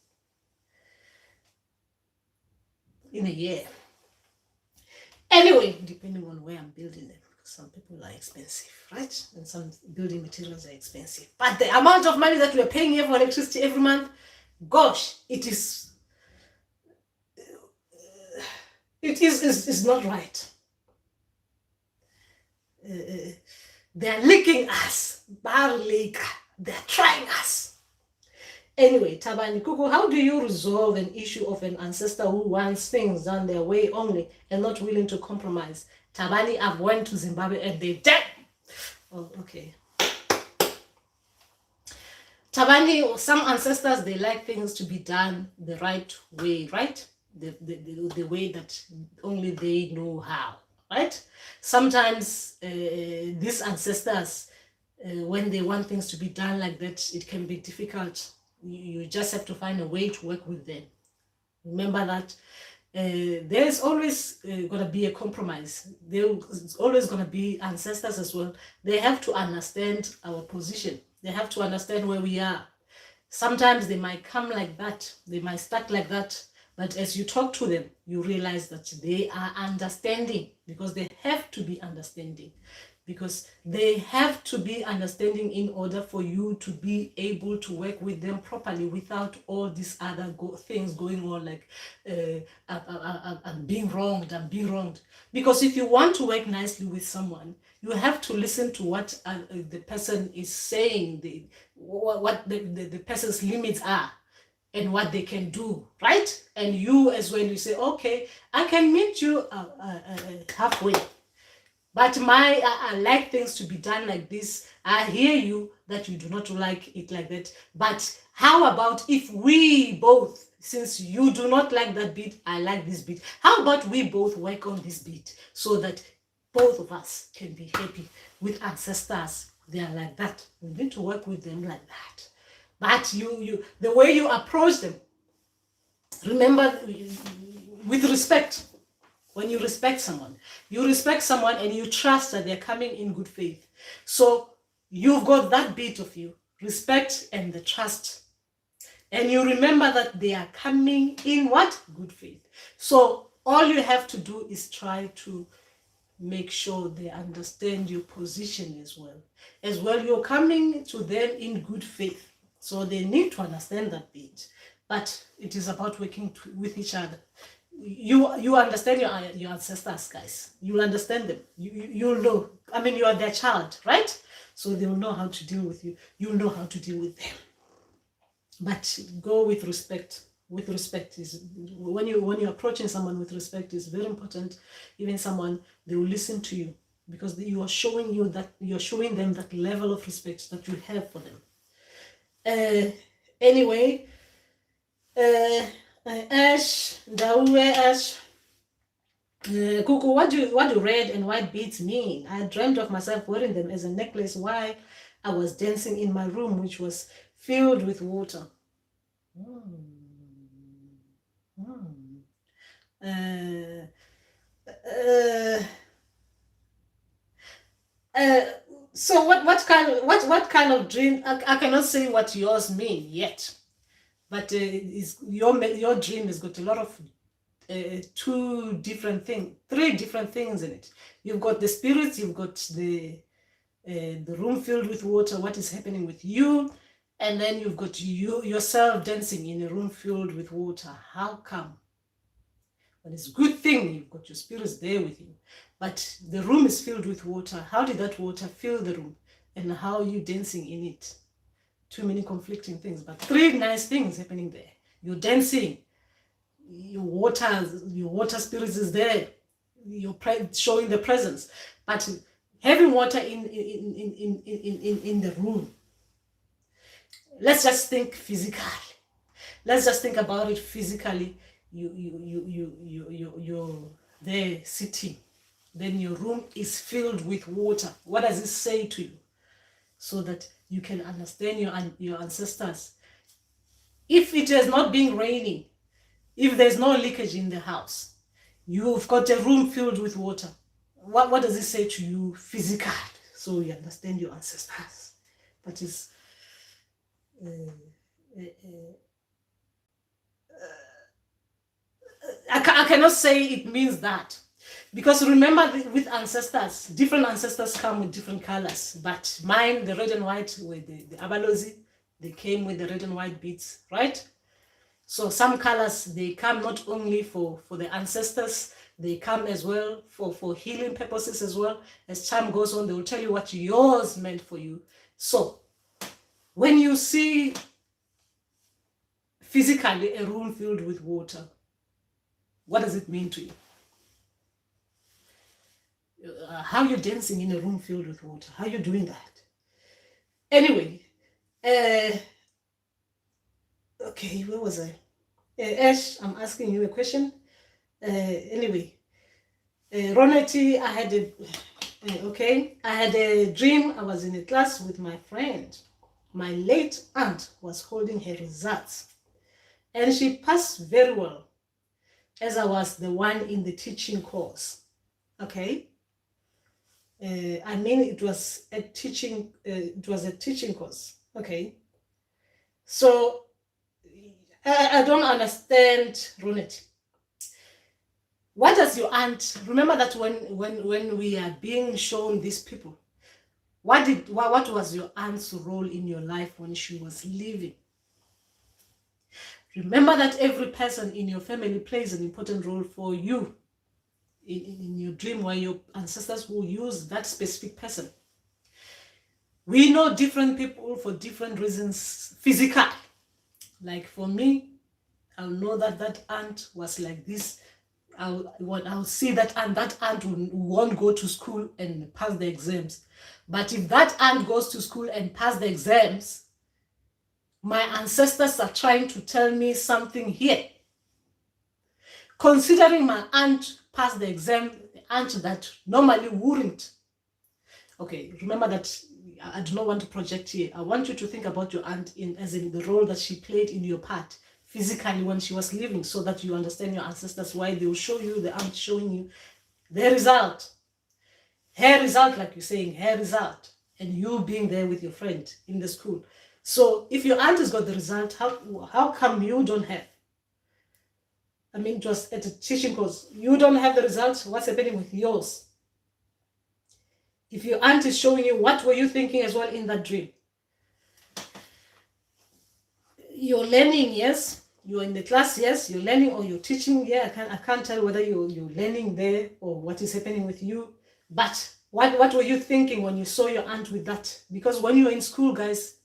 in a year. Anyway, depending on where I'm building them, because some people are expensive, right? And some building materials are expensive. But the amount of money that we are paying here for electricity every month, gosh, it's not right. They're licking us. They're trying us. Anyway, Tabani Kuku, how do you resolve an issue of an ancestor who wants things done their way only and not willing to compromise? Tabani, I've went to Zimbabwe and they did. Oh, okay. Tabani, some ancestors, they like things to be done the right way, right? The way that only they know how, right? Sometimes these ancestors, when they want things to be done like that, it can be difficult. You just have to find a way to work with them. Remember that there's always going to be a compromise. There's always going to be ancestors as well. They have to understand our position. They have to understand where we are. Sometimes they might come like that. They might start like that. But as you talk to them, you realize that they are understanding, because they have to be understanding. because they have to be understanding in order for you to be able to work with them properly without all these other things going on, like I'm being wronged. Because if you want to work nicely with someone, you have to listen to what the person is saying, what the person's limits are, and what they can do, right? And you as well, you say, okay, I can meet you halfway, but I like things to be done like this. I hear you that you do not like it like that, but how about if we both, since you do not like that beat, I like this beat, how about we both work on this beat so that both of us can be happy? With ancestors, they are like that. We need to work with them like that. But the way you approach them, remember, with respect. When you respect someone and you trust that they're coming in good faith. So you've got that bit of you, respect and the trust. And you remember that they are coming in what? Good faith. So all you have to do is try to make sure they understand your position as well. As well, you're coming to them in good faith. So they need to understand that bit. But it is about working with each other. You understand your ancestors, guys. You'll understand them. You'll know. I mean, you are their child, right? So they will know how to deal with you. You'll know how to deal with them. But go with respect. With respect is when you're approaching someone with respect is very important. Even someone, they will listen to you because you are showing them that level of respect that you have for them. Anyway. Ash, Ndau, Ash, Kuku, what do red and white beads mean? I dreamt of myself wearing them as a necklace while I was dancing in my room, which was filled with water. So what kind of dream? I cannot say what yours mean yet. But your dream has got a lot of three different things in it. You've got the spirits, you've got the room filled with water, what is happening with you, and then you've got yourself dancing in a room filled with water. How come? But it's a good thing you've got your spirits there with you. But the room is filled with water. How did that water fill the room? And how are you dancing in it? Too many conflicting things, but three nice things happening there. You're dancing, your water spirits is there, you're showing the presence, but having water in the room. Let's just think physically. Let's just think about it physically. You're there sitting, then your room is filled with water. What does it say to you? So that you can understand your ancestors. If it has not been raining, if there's no leakage in the house, you've got a room filled with water. What does it say to you physically? So you understand your ancestors. But it's I cannot say it means that. Because remember, with ancestors, different ancestors come with different colors. But mine, the red and white, with the dlozi, they came with the red and white beads, right? So some colors, they come not only for the ancestors, they come as well for healing purposes as well. As time goes on, they will tell you what yours meant for you. So when you see physically a room filled with water, what does it mean to you? How you're dancing in a room filled with water? How are you doing that? Anyway, okay, where was I? Ash, I'm asking you a question. Anyway, Roneti, I had a dream. I was in a class with my friend. My late aunt was holding her results, and she passed very well, as I was the one in the teaching course. Okay. I mean, it was a teaching course. Okay. So I don't understand, Ronet. What does your aunt remember that when we are being shown these people, What was your aunt's role in your life when she was living? Remember that every person in your family plays an important role for you in your dream, where your ancestors will use that specific person. We know different people for different reasons physically. Like for me, I'll know that that aunt was like this. I'll see that aunt won't go to school and pass the exams. But if that aunt goes to school and pass the exams, my ancestors are trying to tell me something here. Considering my aunt passed the exam, the aunt that normally wouldn't. Okay, remember that I do not want to project here. I want you to think about your aunt as in the role that she played in your part physically when she was living, so that you understand your ancestors, why they will show you, the aunt showing you their result. Her result, like you're saying, her result. And you being there with your friend in the school. So if your aunt has got the result, how come you don't have? I mean, just at a teaching course, you don't have the results. What's happening with yours? If your aunt is showing you, what were you thinking as well in that dream? You're learning, yes. You're in the class, yes. You're learning, or you're teaching. Yeah, I can't tell whether you're learning there or what is happening with you. But what were you thinking when you saw your aunt with that? Because when you're in school, guys,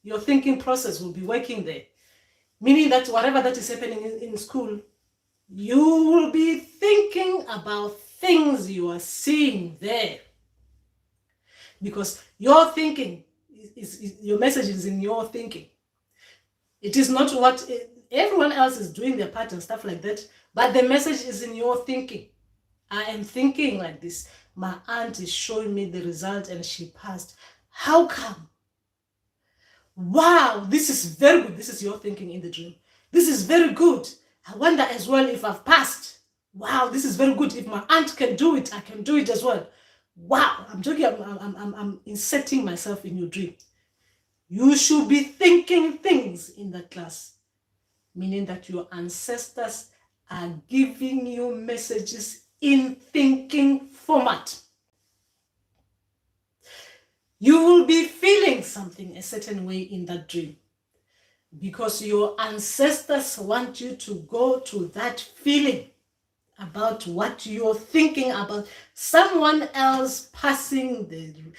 your thinking process will be working there. Meaning that whatever that is happening in school, you will be thinking about things you are seeing there. Because your thinking, your message is in your thinking. It is not what everyone else is doing their part and stuff like that, but the message is in your thinking. I am thinking like this. My aunt is showing me the result and she passed. How come? Wow, this is very good. This is your thinking in the dream. This is very good. I wonder as well if I've passed. Wow, this is very good. If my aunt can do it, I can do it as well. Wow, I'm joking. I'm inserting myself in your dream. You should be thinking things in that class, meaning that your ancestors are giving you messages in thinking format. You will be feeling something a certain way in that dream because your ancestors want you to go to that feeling about what you're thinking about. Someone else passing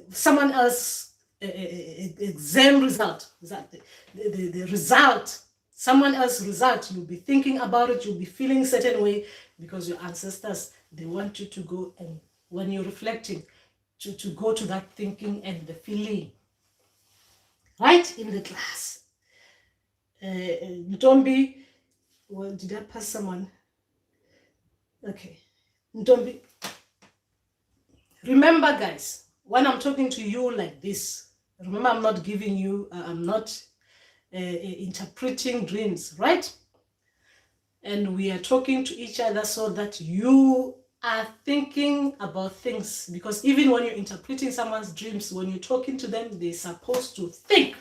someone else exam result, the result, someone else's result. You'll be thinking about it. You'll be feeling a certain way because your ancestors, they want you to go, and when you're reflecting, to go to that thinking and the feeling. Right in the class. Don't be, well, did I pass someone? Okay. Don't be. Remember, guys, when I'm talking to you like this, remember I'm not giving you, I'm not interpreting dreams, right? And we are talking to each other so that you are thinking about things, because even when you're interpreting someone's dreams, when you're talking to them, they're supposed to think.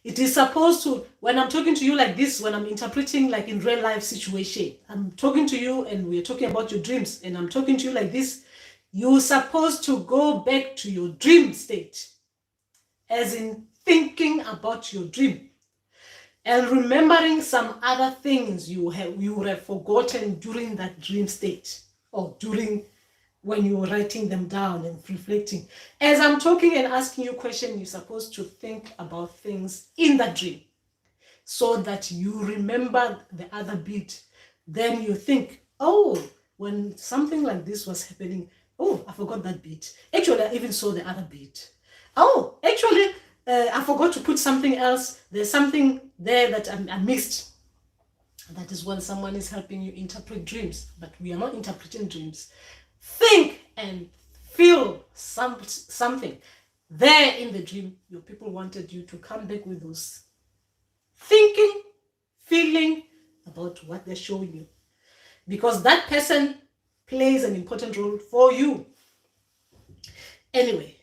It is supposed to, when I'm talking to you like this, when I'm interpreting like in real life situation, I'm talking to you and we're talking about your dreams, and I'm talking to you like this, you're supposed to go back to your dream state, as in thinking about your dream and remembering some other things you would have forgotten during that dream state, or during when you were writing them down and reflecting. As I'm talking and asking you questions, you're supposed to think about things in that dream so that you remember the other bit. Then you think, oh, when something like this was happening, oh, I forgot that bit. Actually, I even saw the other bit. Oh, actually, I forgot to put something else. There's something there that I missed. That is when someone is helping you interpret dreams. But we are not interpreting dreams. Think and feel something. There in the dream, your people wanted you to come back with those thinking, feeling about what they're showing you. Because that person plays an important role for you. Anyway,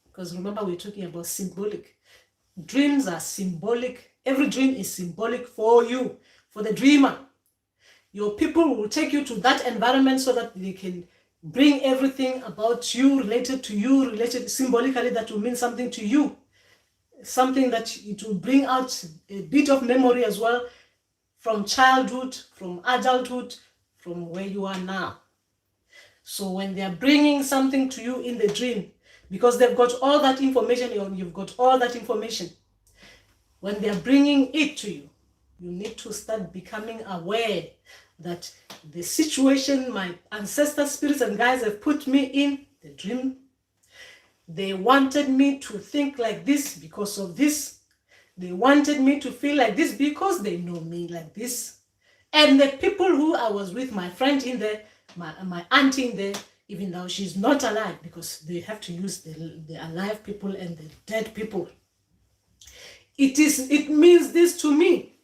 because remember we're talking about symbolic. Dreams are symbolic. Every dream is symbolic for you, for the dreamer. Your people will take you to that environment so that they can bring everything about you, related symbolically, that will mean something to you. Something that it will bring out a bit of memory as well from childhood, from adulthood, from where you are now. So when they are bringing something to you in the dream, because they've got all that information, you've got all that information, when they are bringing it to you, you need to start becoming aware that the situation my ancestor spirits and guides have put me in, the dream, they wanted me to think like this because of this. They wanted me to feel like this because they know me like this. And the people who I was with, my friend in there, my auntie in there, even though she's not alive, because they have to use the alive people and the dead people. It means this to me.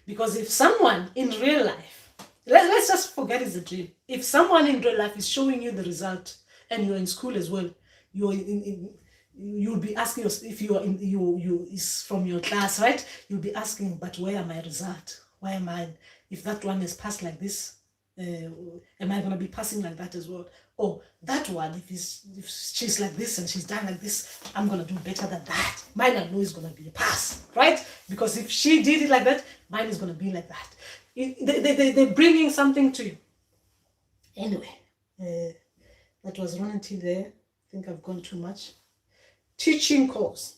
Because if someone in real life, let's just forget it's a dream. If someone in real life is showing you the result, and you're in school as well, you'll be asking if you is from your class, right? You'll be asking, but where are my result? Why am I? If that one is passed like this, am I gonna be passing like that as well? Or that one, if she's like this and she's done like this, I'm gonna do better than that. Mine, I know is gonna be a pass, right? Because if she did it like that, mine is gonna be like that. They're bringing something to you. Anyway, that was running till there. I think I've gone too much. Teaching course.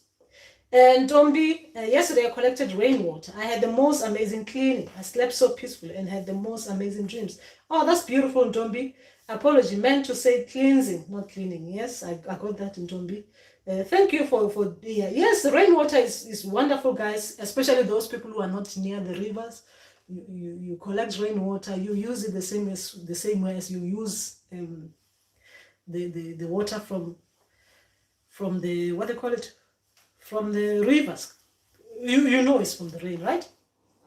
And Dombi, yesterday I collected rainwater. I had the most amazing cleaning. I slept so peacefully and had the most amazing dreams. Oh, that's beautiful, Dombi. Apology, meant to say cleansing, not cleaning. Yes, I got that in Dombi. Thank you for yes, the rainwater is wonderful, guys, especially those people who are not near the rivers. You collect rainwater, you use it the same way as you use the water from the, what they call it, from the rivers. You know it's from the rain, right?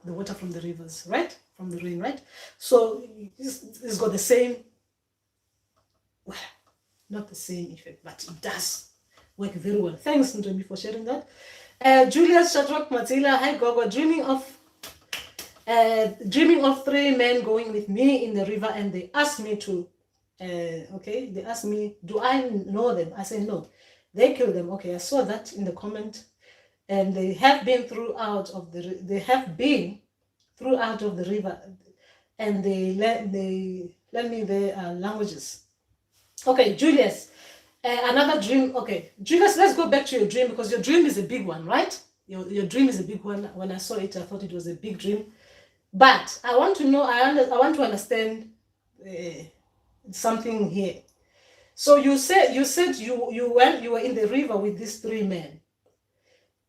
The water from the rivers, right? From the rain, right? So it's got the same, well, not the same effect, but it does work very well. Thanks, Ndau, for sharing that. Julius Shadrach Matsila, hi Gogo, dreaming of 3 men going with me in the river, and they asked me to, they asked me, do I know them? I said no. They killed them. Okay, I saw that in the comment, and they have been throughout of the river, and they let me their languages. Okay, Julius, another dream. Okay, Julius, let's go back to your dream, because your dream is a big one, right? Your dream is a big one. When I saw it, I thought it was a big dream, but I want to know. I want to understand something here. So you said you were in the river with these 3 men,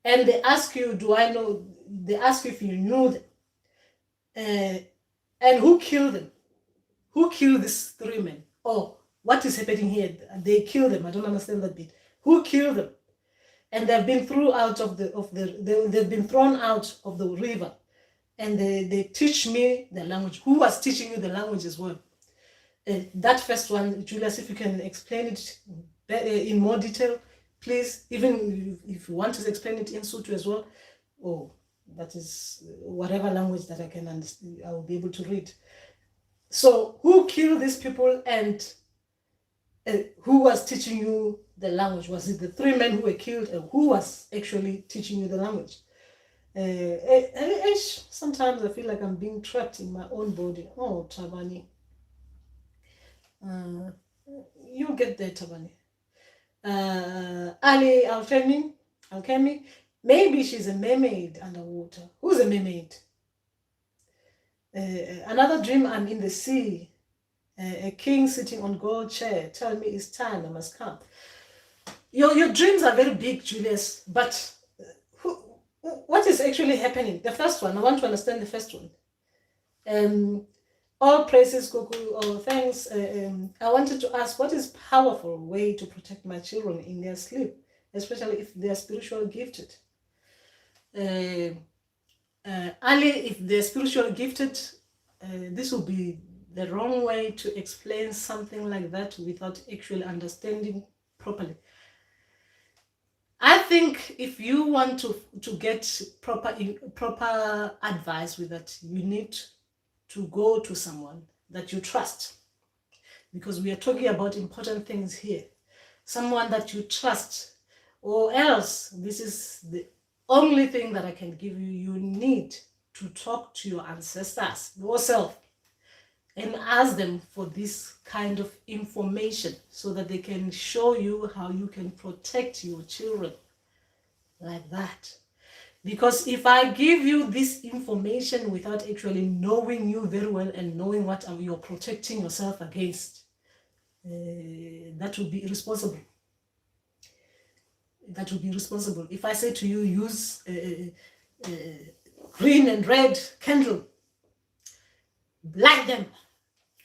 and they ask you, do I know? They ask you if you knew them, and who killed them? Who killed these 3 men? Oh, what is happening here? They killed them. I don't understand that bit. Who killed them? And they've been they've been thrown out of the river, and they teach me the language. Who was teaching you the language as well? That first one, Julius, if you can explain it in more detail, please. Even if you want to explain it in Sotho as well, or that is whatever language that I can understand, I will be able to read. So, who killed these people, and who was teaching you the language? Was it the 3 men who were killed, and who was actually teaching you the language? Sometimes I feel like I'm being trapped in my own body. Oh, Tabani. You'll get there, Tabani. Ali Alchemy. Maybe she's a mermaid underwater. Who's a mermaid? Another dream, I'm in the sea. A king sitting on gold chair. Tell me it's time, I must come. Your dreams are very big, Julius, but what is actually happening? The first one, I want to understand the first one. All praises, Goku, all thanks. I wanted to ask, what is powerful way to protect my children in their sleep, especially if they are spiritually gifted? Ali, if they're spiritually gifted, this will be the wrong way to explain something like that without actually understanding properly. I think if you want to get proper advice with that, you need to go to someone that you trust. because we are talking about important things here. Someone that you trust, or else this is the only thing that I can give you. You need to talk to your ancestors, yourself, and ask them for this kind of information so that they can show you how you can protect your children like that. Because if I give you this information without actually knowing you very well and knowing what you're protecting yourself against, that would be irresponsible. That would be responsible. If I say to you, use green and red candle, light them,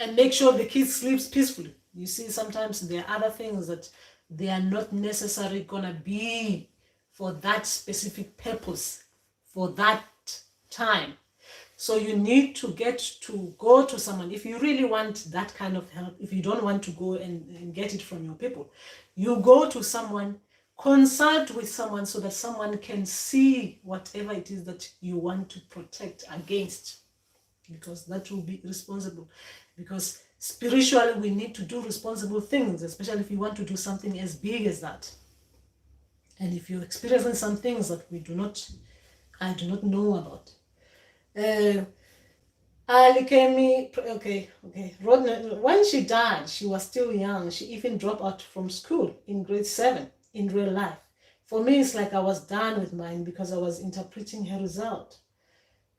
and make sure the kid sleeps peacefully. You see, sometimes there are other things that they are not necessarily gonna be for that specific purpose, for that time. So you need to go to someone. If you really want that kind of help, if you don't want to go and get it from your people, you go to someone, consult with someone so that someone can see whatever it is that you want to protect against, because that will be responsible. Because spiritually we need to do responsible things, especially if you want to do something as big as that. And if you're experiencing some things that I do not know about. Okay. When she died, she was still young. She even dropped out from school in grade 7 in real life. For me, it's like I was done with mine because I was interpreting her result.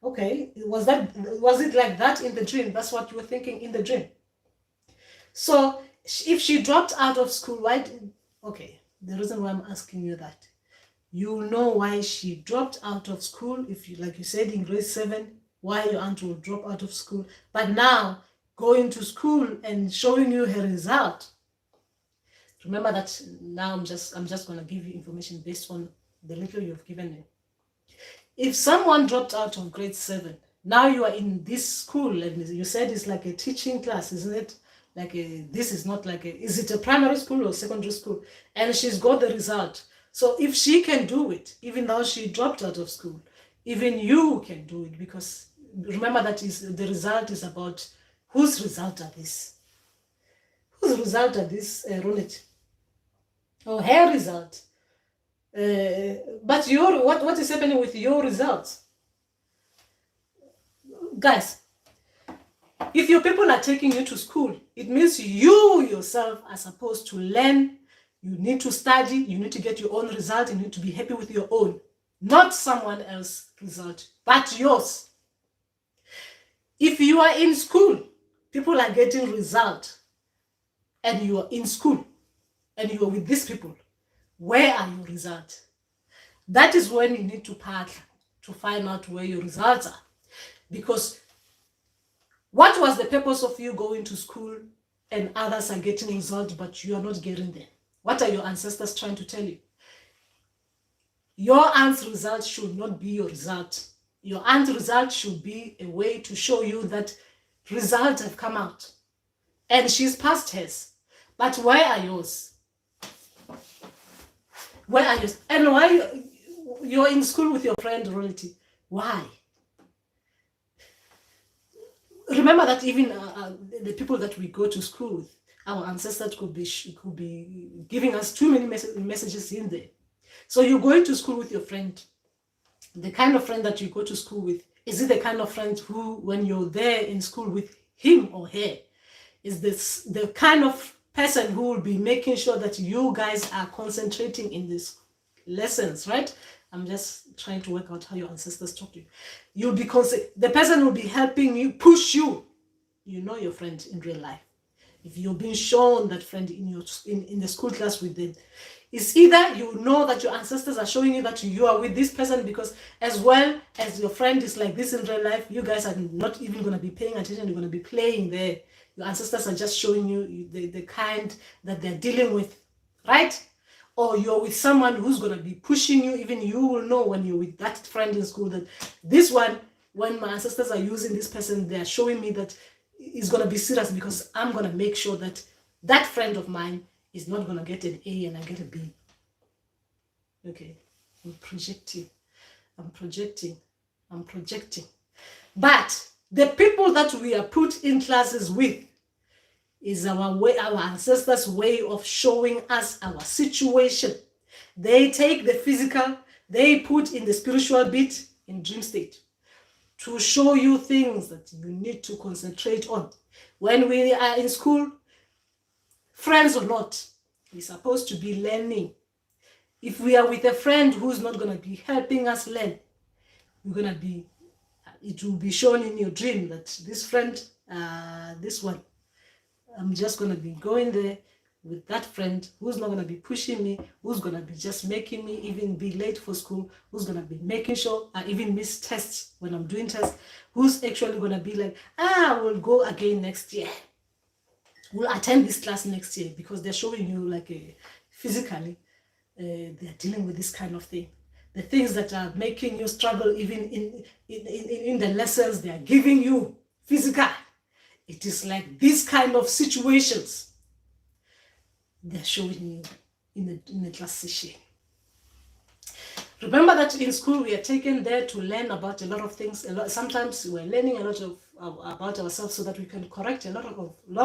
Okay, was it like that in the dream? That's what you were thinking in the dream. So if she dropped out of school, the reason why I'm asking you that, you know why she dropped out of school. If you, like you said, in grade 7, why your aunt will drop out of school, but now going to school and showing you her result. Remember that now I'm just going to give you information based on the little you've given me. If someone dropped out of grade 7, now you are in this school, and you said it's like a teaching class, isn't it? Is it a primary school or secondary school? And she's got the result. So if she can do it, even though she dropped out of school, even you can do it, because remember that the result is about whose result are this? Whose result are this, Ronit? Or her result? But what is happening with your results? Guys, if your people are taking you to school, it means you yourself are supposed to learn. You need to study. You need to get your own result. You need to be happy with your own, not someone else's result, but yours. If you are in school, people are getting result, and you are in school, and you are with these people, where are your results? That is when you need to partner to find out where your results are. Because what was the purpose of you going to school and others are getting results, but you are not getting them? What are your ancestors trying to tell you? Your aunt's result should not be your result. Your aunt's result should be a way to show you that results have come out. And she's passed hers. But where are yours? Where are yours? And why you're in school with your friend relative? Why? Remember that even the people that we go to school with, our ancestors could be giving us too many messages in there. So you're going to school with your friend. The kind of friend that you go to school with, is it the kind of friend who, when you're there in school with him or her, is this the kind of person who will be making sure that you guys are concentrating in these lessons, right? I'm just trying to work out how your ancestors taught you. You'll be the person will be helping you, push you. You know your friend in real life. If you're being shown that friend in the school class with them, it's either you know that your ancestors are showing you that you are with this person, because as well as your friend is like this in real life, you guys are not even going to be paying attention. You're going to be playing there. Your ancestors are just showing you the kind that they're dealing with, right? Or you're with someone who's going to be pushing you. Even you will know when you're with that friend in school that this one, when my ancestors are using this person, they're showing me that it's going to be serious, because I'm going to make sure that that friend of mine is not going to get an A and I get a B. Okay, I'm projecting. But the people that we are put in classes with, is our way, our ancestors' way of showing us our situation. They take the physical, they put in the spiritual bit in dream state to show you things that you need to concentrate on. When we are in school, friends or not, we're supposed to be learning. If we are with a friend who's not going to be helping us learn, we're going to be, it will be shown in your dream that this friend, this one, I'm just going to be going there with that friend who's not going to be pushing me, who's going to be just making me even be late for school, who's going to be making sure I even miss tests when I'm doing tests, who's actually going to be like, we'll go again next year. We'll attend this class next year, because they're showing you like physically, they're dealing with this kind of thing. The things that are making you struggle even in the lessons they are giving you physical. It is like these kind of situations they're showing you in the class session. Remember that in school we are taken there to learn about a lot of things. Sometimes we're learning a lot about ourselves so that we can correct a lot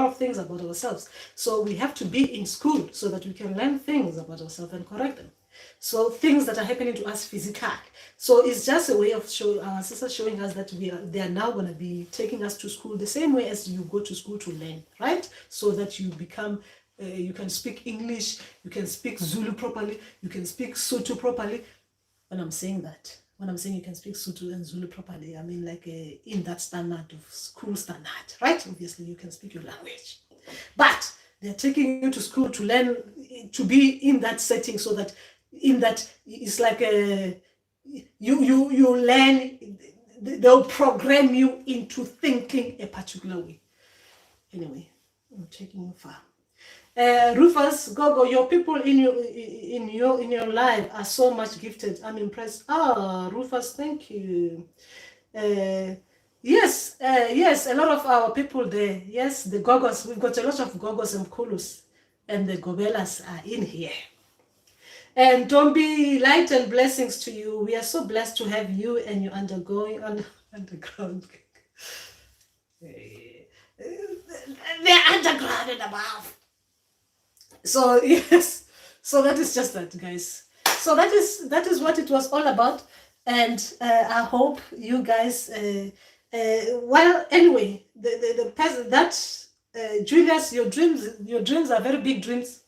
of things about ourselves. So we have to be in school so that we can learn things about ourselves and correct them. So things that are happening to us physically. So it's just a way of our ancestors showing us that they are now going to be taking us to school the same way as you go to school to learn, right? So that you become, you can speak English, you can speak Zulu properly, you can speak Sotho properly. When I'm saying you can speak Sotho and Zulu properly, I mean like in that standard of school standard, right? Obviously you can speak your language. But they're taking you to school to learn, to be in that setting, so that in that it's like you learn, they'll program you into thinking a particular way. Anyway, I'm taking you far. Rufus, Gogo, your people in your life are so much gifted. I'm impressed. Rufus, thank you. Yes, a lot of our people there. Yes, the Gogos, we've got a lot of Gogos and Kulus, and the Gobelas are in here. And don't be light and blessings to you. We are so blessed to have you and your undergoing underground. They're underground and above. So yes, so that is just that, guys. So that is what it was all about, and I hope you guys. Well, anyway, Julius, your dreams are very big dreams.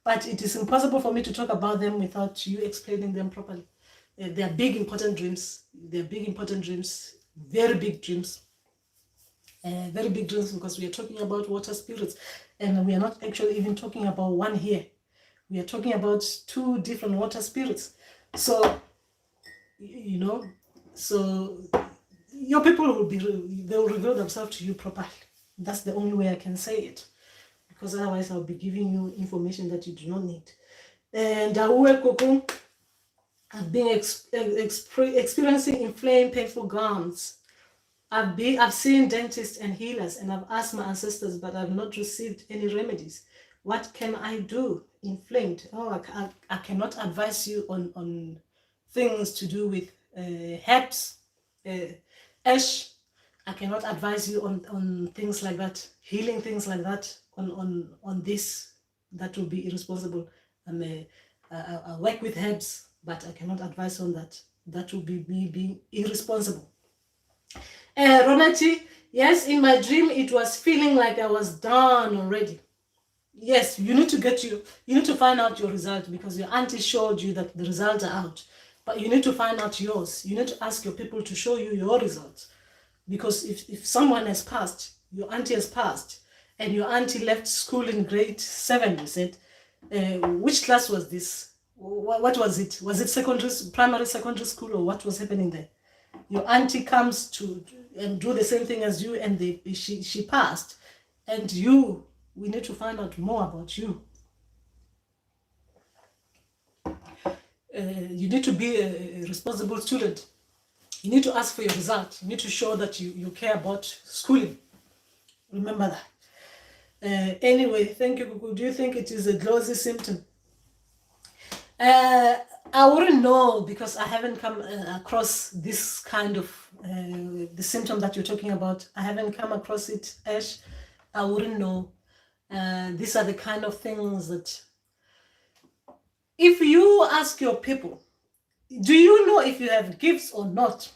But it is impossible for me to talk about them without you explaining them properly. They are big, important dreams. They are big, important dreams. Very big dreams. Very big dreams, because we are talking about water spirits. And we are not actually even talking about one here. We are talking about 2 different water spirits. So, you know, so your people they will reveal themselves to you properly. That's the only way I can say it. Because otherwise I'll be giving you information that you do not need. And Ndau, I've been experiencing inflamed, painful gums. I've seen dentists and healers, and I've asked my ancestors, but I've not received any remedies. What can I do? Inflamed. I cannot advise you on things to do with herbs, ash. I cannot advise you on things like that, healing things like that. On this, that will be irresponsible. I work with herbs, but I cannot advise on that. That will be me being irresponsible. Ronati, yes, in my dream it was feeling like I was done already. Yes, you need to find out your result, because your auntie showed you that the results are out, but you need to find out yours. You need to ask your people to show you your results, because if someone has passed, your auntie has passed, and your auntie left school in grade 7, you said. Which class was this? What was it? Was it primary, secondary school, or what was happening there? Your auntie comes to and do the same thing as you, and she passed. And we need to find out more about you. You need to be a responsible student. You need to ask for your result. You need to show that you care about schooling. Remember that. Anyway, thank you, Kuku. Do you think it is a dlozi symptom? I wouldn't know, because I haven't come across this kind of the symptom that you're talking about. I haven't come across it, Ash. I wouldn't know. These are the kind of things that if you ask your people, do you know if you have gifts or not?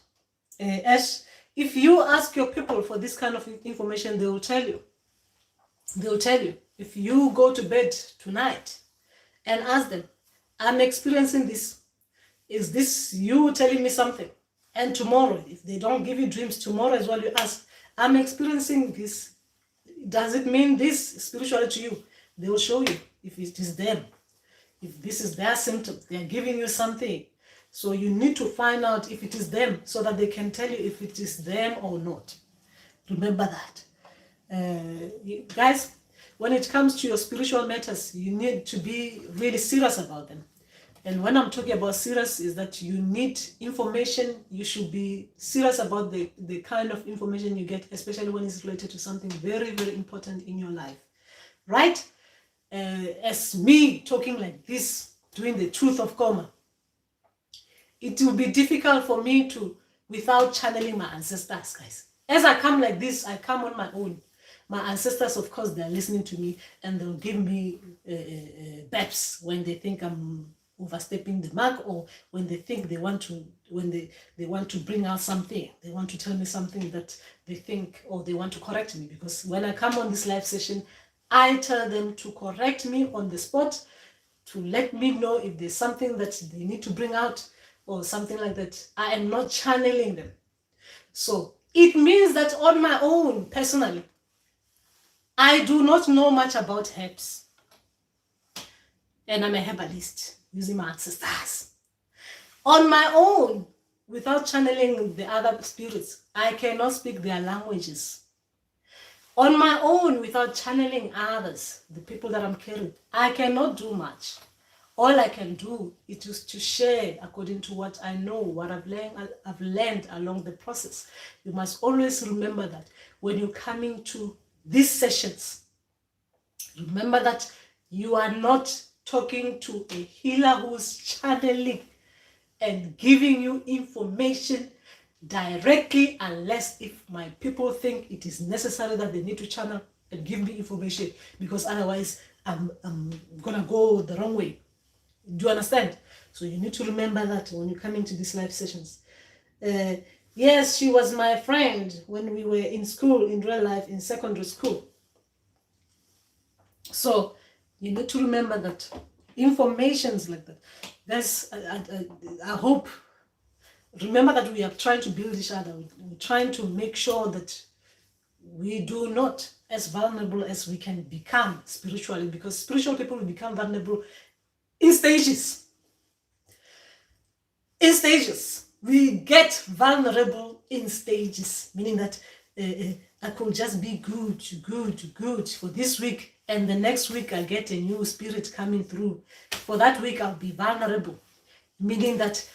As if you ask your people for this kind of information, they will tell you. They will tell you. If you go to bed tonight and ask them, I'm experiencing this. Is this you telling me something? And tomorrow, if they don't give you dreams, tomorrow as well you ask, I'm experiencing this. Does it mean this spiritually to you? They will show you if it is them. If this is their symptoms, they are giving you something. So you need to find out if it is them so that they can tell you if it is them or not. Remember that. Guys, when it comes to your spiritual matters, you need to be really serious about them. And when I'm talking about serious, is that you need information. You should be serious about the kind of information you get, especially when it's related to something very, very important in your life. Right? As me talking like this, doing the truth of karma, it will be difficult for me to, without channeling my ancestors, guys. As I come like this, I come on my own. My ancestors, of course, they're listening to me and they'll give me baps when they think I'm overstepping the mark, or when they think they want to, when they want to bring out something, they want to tell me something that they think, or they want to correct me. Because when I come on this live session, I tell them to correct me on the spot, to let me know if there's something that they need to bring out or something like that. I am not channeling them. So it means that on my own, personally, I do not know much about herbs. And I'm a herbalist using my ancestors. On my own, without channeling the other spirits, I cannot speak their languages. On my own, without channeling others, the people that I'm carrying, I cannot do much. All I can do is to share according to what I know, what I've learned along the process. You must always remember that when you're coming to these sessions, remember that you are not talking to a healer who's channeling and giving you information directly, unless if my people think it is necessary that they need to channel and give me information, because otherwise I'm gonna go the wrong way. Do you understand? So you need to remember that when you come into these live sessions. Yes, she was my friend when we were in school, in real life, in secondary school. So you need to remember that informations like that. That's I hope. Remember that we are trying to build each other. We're trying to make sure that we do not as vulnerable as we can become spiritually, because spiritual people will become vulnerable in stages. In stages. We get vulnerable in stages, meaning that I could just be good for this week, and the next week I get a new spirit coming through. For that week I'll be vulnerable, meaning that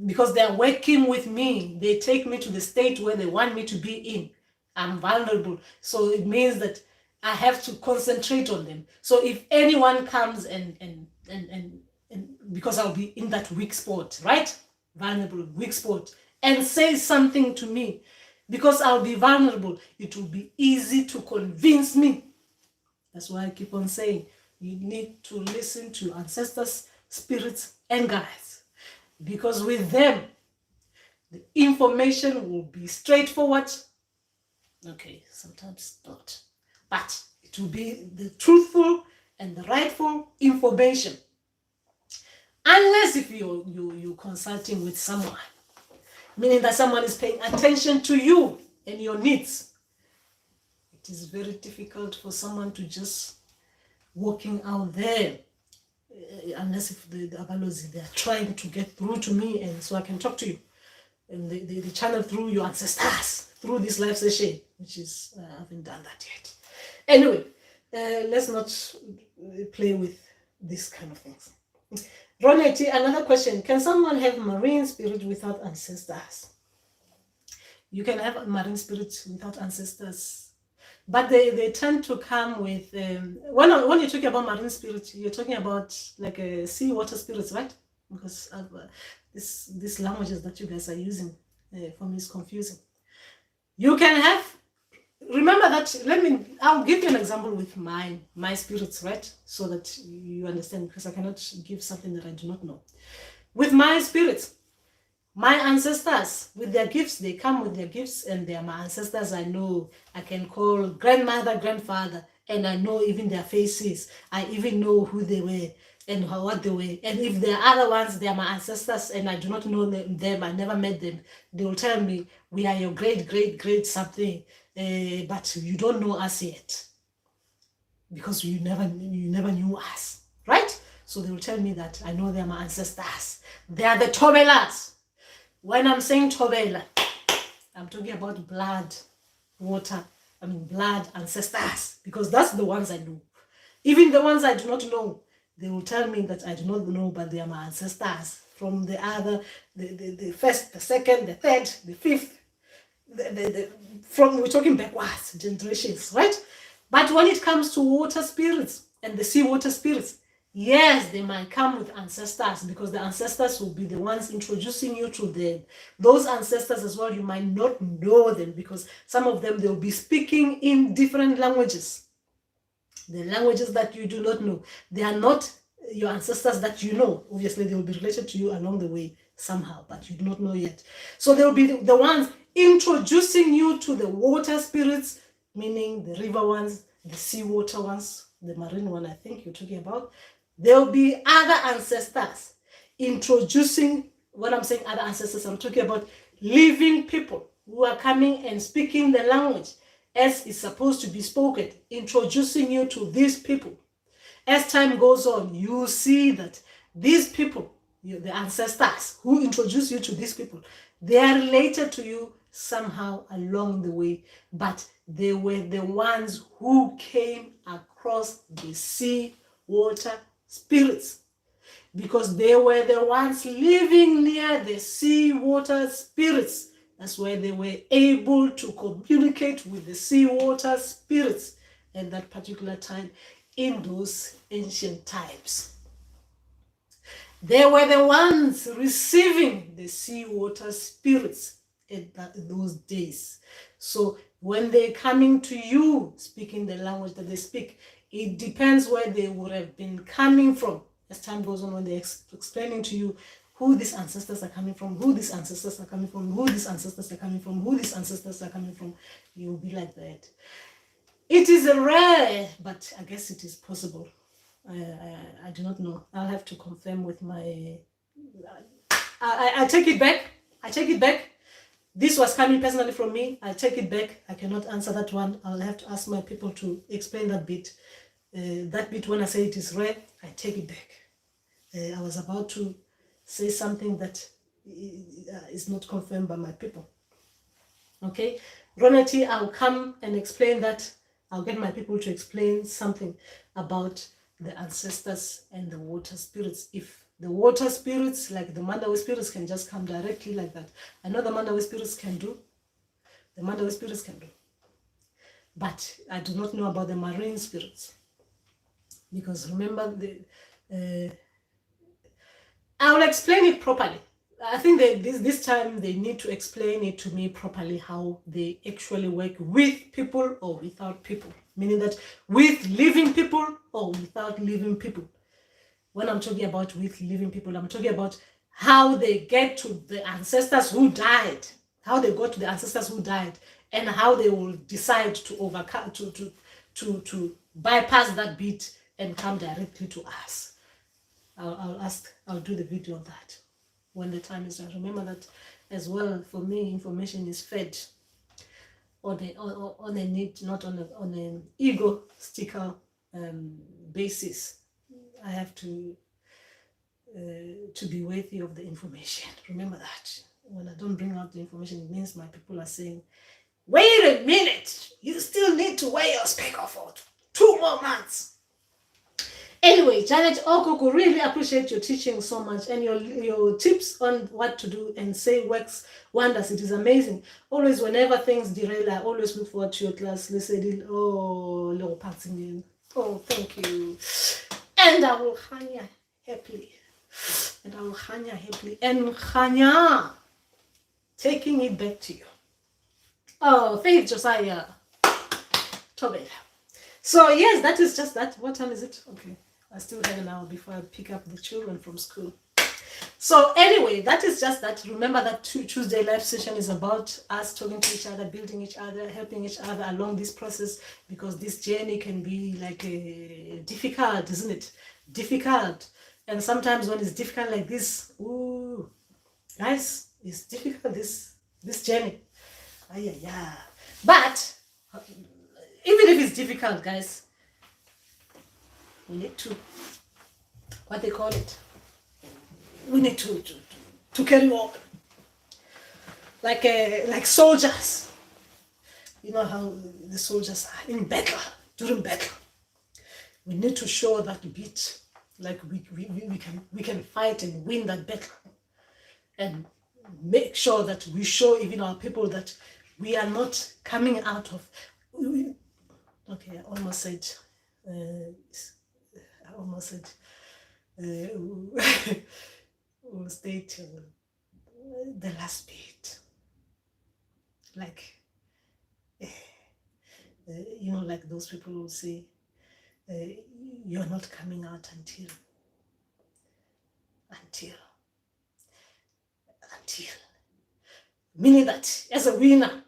because they are working with me, they take me to the state where they want me to be in. I'm vulnerable. So it means that I have to concentrate on them. So if anyone comes and because I'll be in that weak spot, right? Vulnerable, weak spot, and say something to me, because I'll be vulnerable, it will be easy to convince me. That's why I keep on saying, you need to listen to ancestors, spirits, and guides, because with them, the information will be straightforward. Okay, sometimes not, but it will be the truthful and the rightful information. Unless if you're consulting with someone, meaning that someone is paying attention to you and your needs. It is very difficult for someone to just walking out there, unless if the dlozi, they are trying to get through to me, and so I can talk to you. And they channel through your ancestors, through this live session, which is, I haven't done that yet. Anyway, let's not play with this kind of things. Ronette, another question. Can someone have marine spirit without ancestors? You can have a marine spirit without ancestors, but they tend to come with, when you're talking about marine spirit, you're talking about like a seawater spirits, right? Because of these languages that you guys are using, for me is confusing. You can have, remember remember that, I'll give you an example with my spirits, right? So that you understand, because I cannot give something that I do not know. With my spirits, my ancestors, with their gifts, they come with their gifts, and they are my ancestors. I know, I can call grandmother, grandfather, and I know even their faces. I even know who they were and what they were. And if there are other ones, they are my ancestors, and I do not know them, I never met them. They will tell me, we are your great, great, great something, but you don't know us yet, because you never knew us, right? So they will tell me that I know they are my ancestors. They are the Tobelas. When I'm saying Tobela, I'm talking about blood, water, blood ancestors, because that's the ones I know. Even the ones I do not know, they will tell me that I do not know, but they are my ancestors from the other, the first, the second, the third, the fifth, from, we're talking backwards, generations, right? But when it comes to water spirits and the sea water spirits, yes, they might come with ancestors, because the ancestors will be the ones introducing you to them. Those ancestors as well, you might not know them, because some of them, they'll be speaking in different languages. The languages that you do not know. They are not your ancestors that you know. Obviously, they will be related to you along the way somehow, but you do not know yet. So they will be the ones introducing you to the water spirits, meaning the river ones, the sea water ones, the marine one I think you're talking about. There will be other ancestors introducing, when I'm saying other ancestors, I'm talking about living people who are coming and speaking the language as is supposed to be spoken, introducing you to these people. As time goes on, you see that these people, the ancestors who introduce you to these people, they are related to you somehow along the way, but they were the ones who came across the sea water spirits, because they were the ones living near the sea water spirits. That's where they were able to communicate with the sea water spirits at that particular time in those ancient times. They were the ones receiving the sea water spirits in those days. So when they're coming to you, speaking the language that they speak, it depends where they would have been coming from. As time goes on, when they're explaining to you who these ancestors are coming from, who these ancestors are coming from, who these ancestors are coming from, who these ancestors are coming from, you will be like that. It is a rare, but I guess it is possible. I do not know. I'll have to confirm with my... I take it back. I take it back. This was coming personally from me. I take it back. I cannot answer that one. I'll have to ask my people to explain that bit. That bit, when I say it is rare, I take it back. I was about to say something that is not confirmed by my people. Okay? Ronati, I'll come and explain that. I'll get my people to explain something about the ancestors and the water spirits. If the water spirits, like the Ndau spirits, can just come directly like that. I know the Ndau spirits can do. The Ndau spirits can do. But I do not know about the marine spirits. Because remember, I will explain it properly. I think that this time they need to explain it to me properly, how they actually work with people or without people. Meaning that with living people or without living people. When I'm talking about with living people, I'm talking about how they get to the ancestors who died. How they got to the ancestors who died. And how they will decide to overcome, to bypass that bit and come directly to us. I'll do the video on that when the time is right. Remember that as well, for me, information is fed on a need, not on an egotistical basis. I have to be worthy of the information. Remember that. When I don't bring out the information, it means my people are saying, wait a minute, you still need to wear your speaker for 2 more months. Anyway, Janet Okoko, really appreciate your teaching so much, and your tips on what to do and say works wonders. It is amazing. Always, whenever things derail, I always look forward to your class. Lucid. Oh, little parting. Oh, thank you. And I will hanya happily. And I will hanya happily. And hanya, taking it back to you. Oh, Faith Josiah. Tobela. So yes, that is just that. What time is it? Okay, I still have an hour before I pick up the children from school. So anyway, that is just that. Remember that Tuesday live session is about us talking to each other, building each other, helping each other along this process, because this journey can be like difficult, isn't it? Difficult. And sometimes when it's difficult like this, ooh, guys, it's difficult, this journey. Yeah. But even if it's difficult, guys, we need to, what they call it, we need to carry on like soldiers. You know how the soldiers are in battle, during battle. We need to show that bit, like we can fight and win that battle, and make sure that we show even our people that we are not coming out of. Okay, I almost said. We'll stay till the last bit. Like, you know, like those people will say, you're not coming out until. Meaning that as a winner,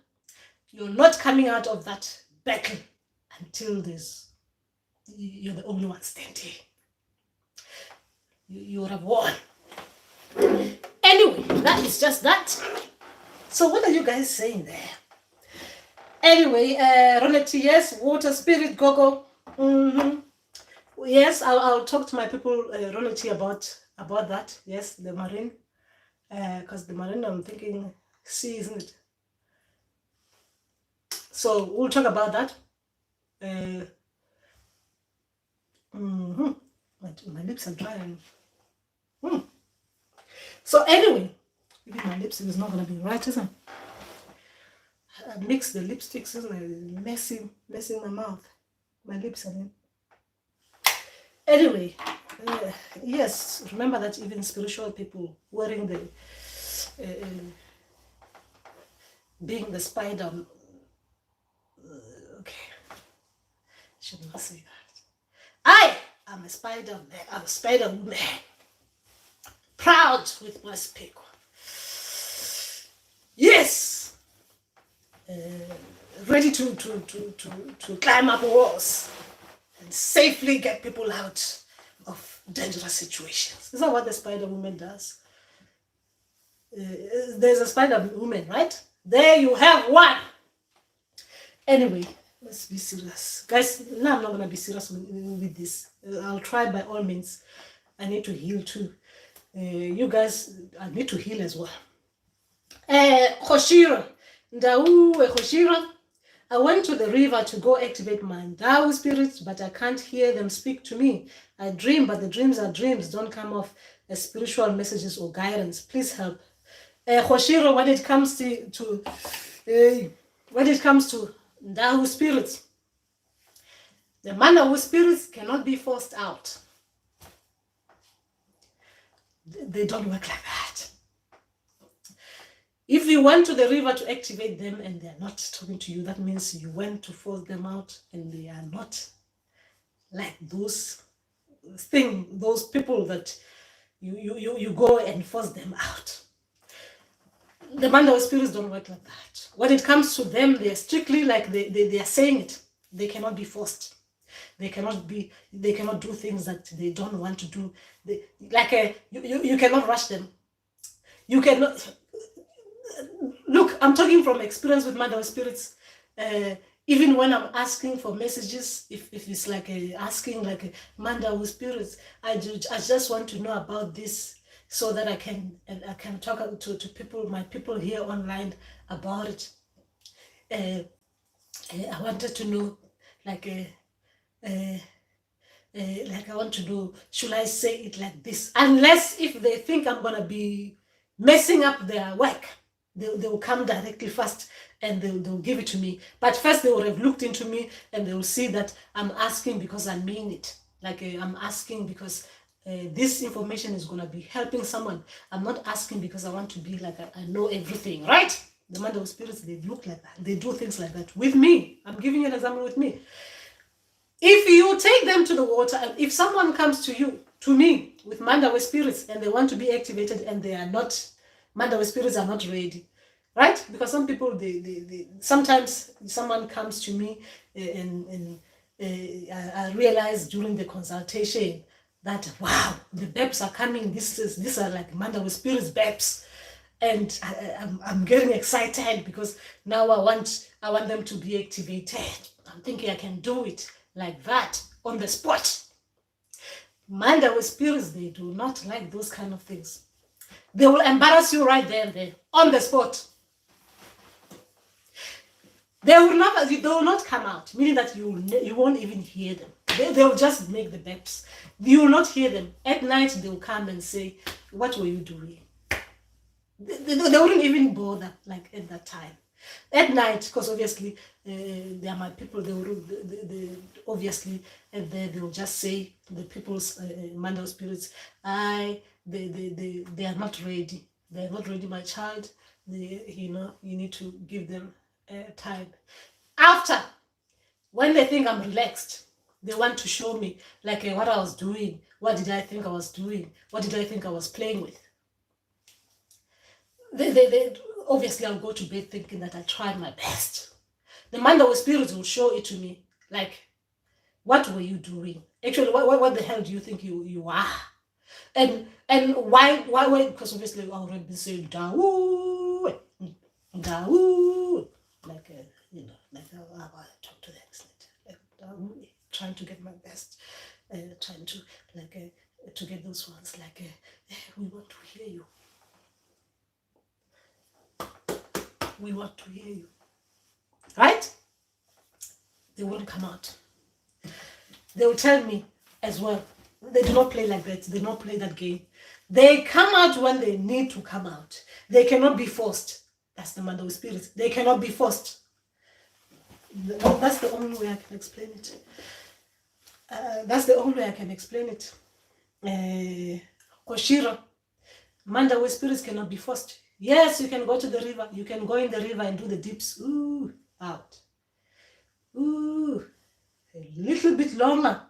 you're not coming out of that battle until you're the only one standing. You would have won. Anyway, that is just that. So what are you guys saying there? Anyway, Ronette, yes, water spirit, Gogo. Yes, I'll talk to my people, Ronette, about that. Yes, the marine. Because the marine, I'm thinking sea, isn't it? So we'll talk about that. My lips are dry. So anyway, even my lips is not gonna be right, isn't it? I mix the lipsticks, isn't it? Messing my mouth. My lips, I mean. Anyway, yes, remember that even spiritual people wearing the being the spider. Okay, should not say that. I'm a spider man. I'm a spider woman. Proud with my speaker. Yes. Ready to climb up walls and safely get people out of dangerous situations. Is that what the spider woman does? There's a spider woman, right? There you have one. Anyway, let's be serious. Guys, now I'm not going to be serious with this. I'll try by all means. I need to heal too. You guys, I need to heal as well. Khoshiro. Ndau, Khoshiro. I went to the river to go activate my Ndau spirits, but I can't hear them speak to me. I dream, but the dreams are dreams, don't come off as spiritual messages or guidance. Please help. Khoshiro, when it comes to Ndau spirits, the Ndau spirits cannot be forced out. They don't work like that. If you went to the river to activate them and they're not talking to you, that means you went to force them out and they are not like those people that you go and force them out. The Ndau spirits don't work like that. When it comes to them, they are strictly like they are saying it. They cannot be forced. They cannot do things that they don't want to do. You cannot rush them. You cannot. Look, I'm talking from experience with Ndau spirits. Even when I'm asking for messages, if it's like asking like Ndau spirits, I just want to know about this so that I can talk to people, my people here online about it. I wanted to know I want to know, should I say it like this? Unless if they think I'm gonna be messing up their work, they will come directly first and they'll give it to me. But first they will have looked into me and they will see that I'm asking because I mean it. I'm asking because this information is gonna be helping someone. I'm not asking because I want to be like I know everything, right? The Ndau spirits, they look like that. They do things like that. With me, I'm giving you an example with me. If you take them to the water, and if someone comes to me with Ndau spirits, and they want to be activated, and they are not, Ndau spirits are not ready, right? Because some people, sometimes someone comes to me, and I realize during the consultation that, wow, the babes are coming. These are like Ndau spirits babes. And I'm getting excited because now I want them to be activated. I'm thinking I can do it like that on the spot. Ndau spirits, they do not like those kind of things. They will embarrass you right there and there on the spot. They will not come out, meaning that you won't even hear them. They will just make the babes. You will not hear them. At night, they will come and say, what were you doing? They wouldn't even bother like at that time. At night, because obviously they are my people, they obviously, and they will just say, the people's Ndau spirits, they are not ready. They are not ready, my child. You need to give them time. After, when they think I'm relaxed, they want to show me like what I was doing. What did I think I was doing? What did I think I was playing with? They obviously, I'll go to bed thinking that I tried my best. The Ndau spirits will show it to me, like, what were you doing? Actually, what the hell do you think you are? And why? Because obviously, I already been saying Ndau, Ndau, like like I'll talk to the next later, like trying to get my best, trying to to get those ones like we want to hear you. We want to hear you. Right? They won't come out. They will tell me as well. They do not play like that. They do not play that game. They come out when they need to come out. They cannot be forced. That's the Ndau spirit. They cannot be forced. That's the only way I can explain it. That's the only way I can explain it. Koshira, Ndau spirits cannot be forced. Yes, you can go to the river. You can go in the river and do the dips. Ooh, out. Ooh, a little bit longer.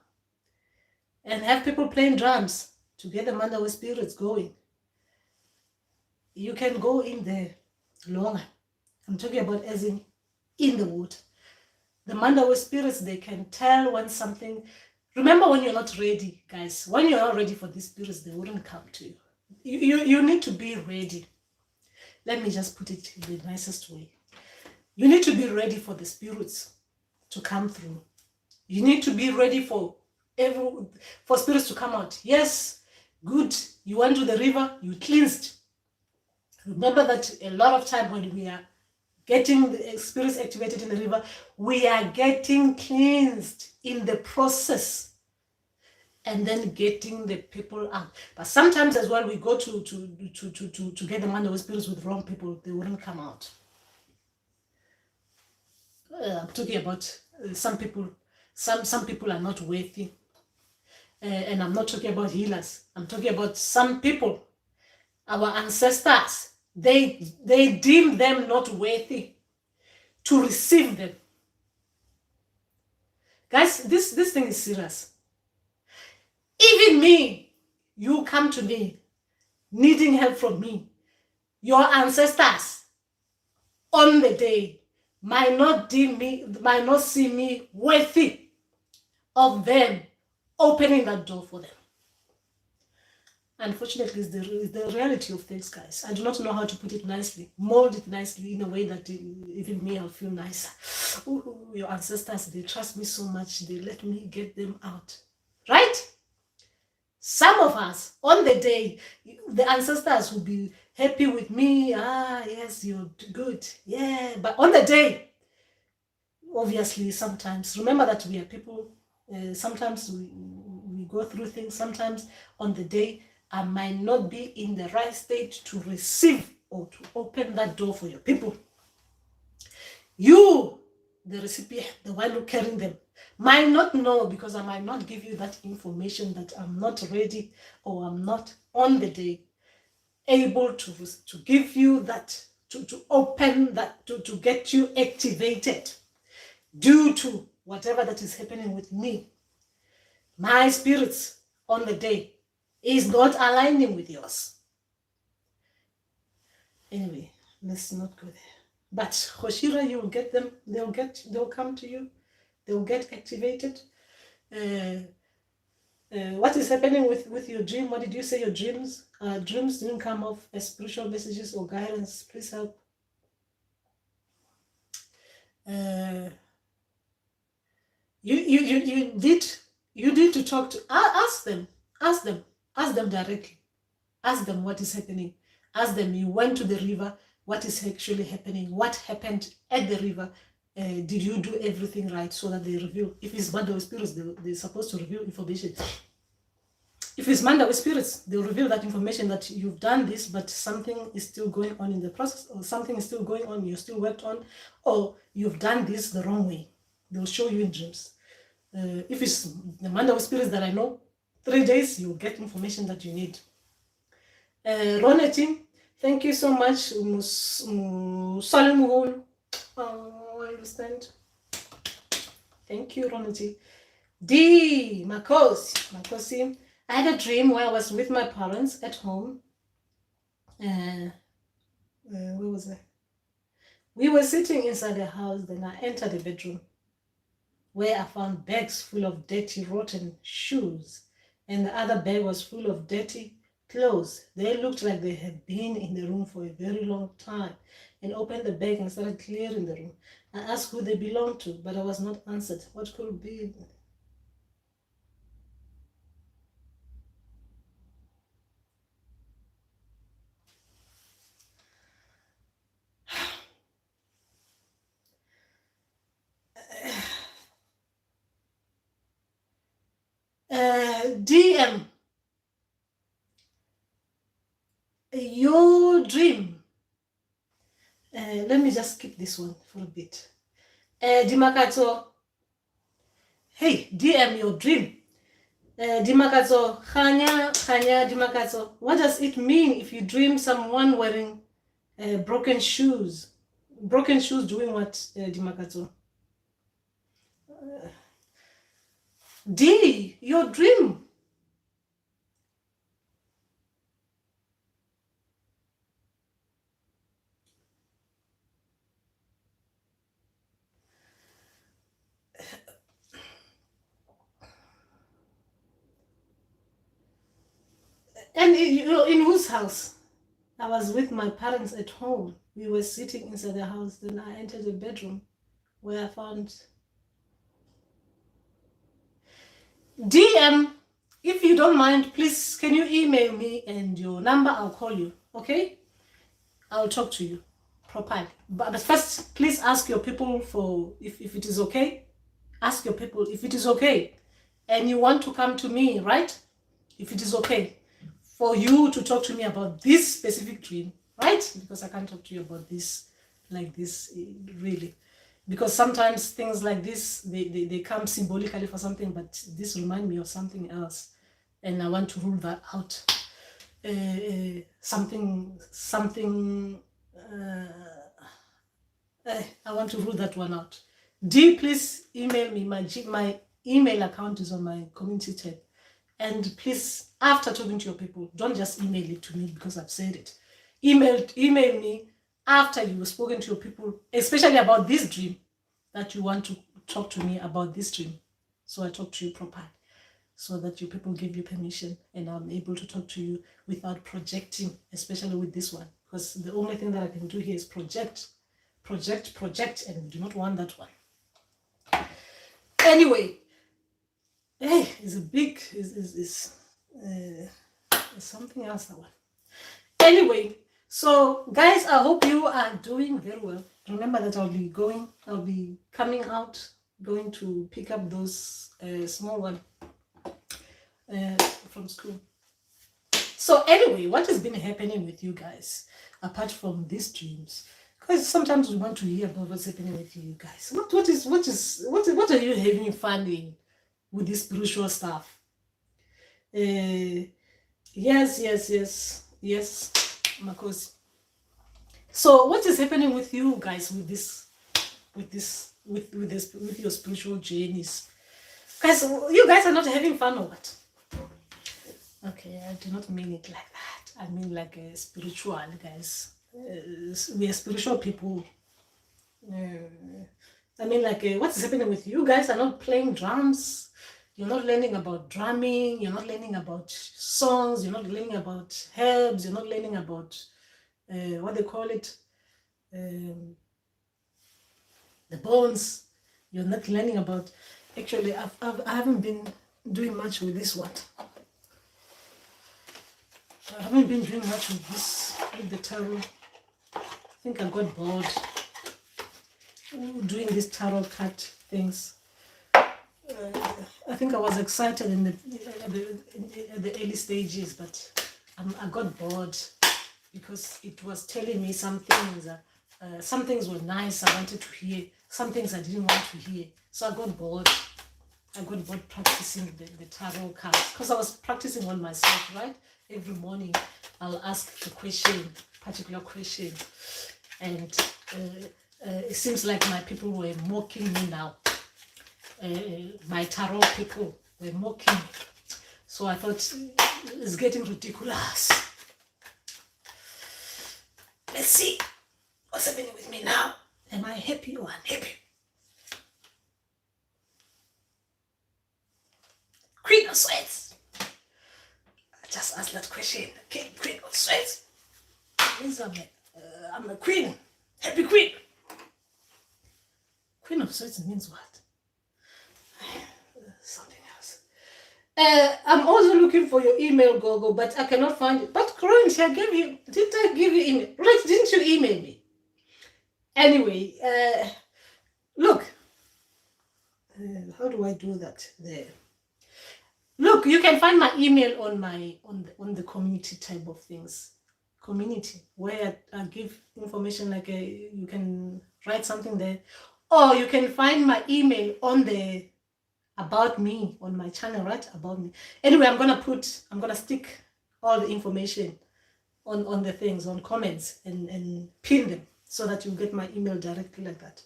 And have people playing drums to get the Ndau spirits going. You can go in there longer. I'm talking about as in the water. The Ndau spirits, they can tell when something... Remember when you're not ready, guys. When you're not ready for these spirits, they wouldn't come to you. You need to be ready. Let me just put it in the nicest way. You need to be ready for the spirits to come through. You need to be ready for spirits to come out. Yes, good. You went to the river, you cleansed. Remember that a lot of time when we are getting the spirits activated in the river, we are getting cleansed in the process. And then getting the people out. But sometimes as well, we go to get the Ndau spirits with wrong people. They wouldn't come out. I'm talking about some people. Some people are not worthy. And I'm not talking about healers. I'm talking about some people. Our ancestors. They deem them not worthy to receive them. Guys, this thing is serious. Even me, you come to me, needing help from me. Your ancestors, on the day, might not see me worthy of them opening that door for them. Unfortunately, it's the reality of things, guys. I do not know how to put it nicely, mold it nicely in a way that even me, I'll feel nicer. Ooh, your ancestors, they trust me so much, they let me get them out. Right? Some of us, on the day, the ancestors will be happy with me. Ah, yes, you're good. Yeah, but on the day, obviously, sometimes, remember that we are people. Sometimes we go through things. Sometimes on the day, I might not be in the right state to receive or to open that door for your people. You, the recipient, the one who carrying them, might not know, because I might not give you that information that I'm not ready or I'm not on the day able to give you that, to open that, to get you activated due to whatever that is happening with me. My spirits on the day is not aligning with yours. Anyway, let's not go there. But Hoshira, you will get them. They'll come to you. They'll get activated. What is happening with your dream? What did you say? Your dreams? Dreams didn't come off as spiritual messages or guidance. Please help. You need to talk to. Ask them directly. Ask them what is happening. Ask them, you went to the river, what is actually happening? What happened at the river? Did you do everything right, so that they reveal? If it's Ndau spirits, they're supposed to reveal information. If it's Ndau spirits, they'll reveal that information, that you've done this, but something is still going on in the process, or something is still going on, you're still worked on, or you've done this the wrong way. They'll show you in dreams. If it's the Ndau spirits that I know, 3 days, you'll get information that you need. Roneti, thank you so much. I understand. Thank you, Roneti. D. Makosi. I had a dream where I was with my parents at home. Where was I? We were sitting inside the house. Then I entered the bedroom, where I found bags full of dirty, rotten shoes, and the other bag was full of dirty clothes. They looked like they had been in the room for a very long time, and opened the bag and started clearing the room. I asked who they belonged to, but I was not answered. What could it be? DM, your dream. Let me just skip this one for a bit. Dimakato, hey, DM, your dream. Dimakato, Khanya, Dimakato. What does it mean if you dream someone wearing broken shoes? Broken shoes doing what, Dimakato? D, your dream. And in whose house? I was with my parents at home. We were sitting inside the house. Then I entered the bedroom, where I found. DM, if you don't mind, please, can you email me and your number? I'll call you, okay? I'll talk to you properly. But first, please ask your people for, if it is okay. Ask your people if it is okay. And you want to come to me, right? If it is okay for you to talk to me about this specific dream, right? Because I can't talk to you about this like this, really. Because sometimes things like this, they come symbolically for something, but this reminds me of something else. And I want to rule that out. I want to rule that one out. D, please email me. My email account is on my community tab. And please, after talking to your people, don't just email it to me because I've said it. Email me after you've spoken to your people, especially about this dream, that you want to talk to me about this dream. So I talk to you properly, so that your people give you permission and I'm able to talk to you without projecting, especially with this one. Because the only thing that I can do here is project, and we do not want that one. Anyway, hey, it's a big, is something else, that one. Anyway, so guys, I hope you are doing very well. Remember that I'll be coming out, going to pick up those small ones from school. So anyway, what has been happening with you guys, apart from these dreams? Because sometimes we want to hear about what's happening with you guys. What are you having fun in with this spiritual stuff? Yes, Makosi. So what is happening with you guys with your spiritual journeys? Guys, you guys are not having fun or what? Okay, I do not mean it like that. I mean like a spiritual, guys. We are spiritual people. I mean like what's happening with you guys are not playing drums. You're not learning about drumming. You're not learning about songs. You're not learning about herbs. You're not learning about what they call it, the bones. You're not learning about. Actually, I haven't been doing much with this one. I haven't been doing much with this, with the tarot. I think I got bored doing these tarot card things. I think I was excited in the early stages, but I got bored because it was telling me some things. Some things were nice, I wanted to hear. Some things I didn't want to hear. So I got bored. I got bored practicing the tarot cards because I was practicing on myself, right? Every morning I'll ask a question, particular question, and it seems like my people were mocking me now. My tarot people were mocking me. So I thought, it's getting ridiculous. Let's see what's happening with me now. Am I happy or unhappy? Queen of Swords. I just asked that question. Okay, Queen of Swords. It means I'm a queen. Happy queen. Queen of Swords means what? Something else. I'm also looking for your email, Gogo, but I cannot find it. But currently, I gave you. Didn't I give you email? Right? Didn't you email me? Anyway, look. How do I do that? There. Look, you can find my email on the community type of things. Community, where I give information like you can write something there, or you can find my email on the about me on my channel, right? About me. Anyway, I'm gonna stick all the information on the things, on comments, and pin them so that you get my email directly like that.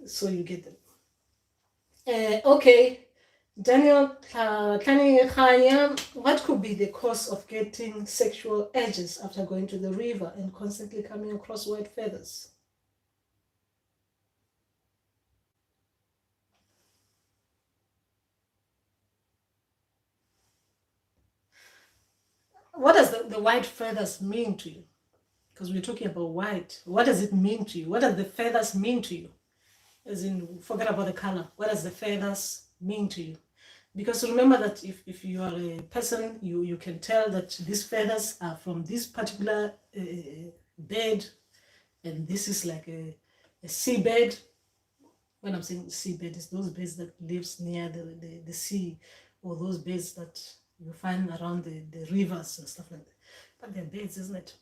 So you get them. Okay. Daniel, what could be the cause of getting sexual urges after going to the river and constantly coming across white feathers? What does the white feathers mean to you? Because we're talking about white. What does it mean to you? What does the feathers mean to you? As in, forget about the color. What does the feathers mean to you? Because remember that if you are a person, you can tell that these feathers are from this particular bed, and this is like a seabed. When I'm saying seabed, it's those beds that lives near the sea, or those beds that you find around the rivers and stuff like that. But they're beds, isn't it?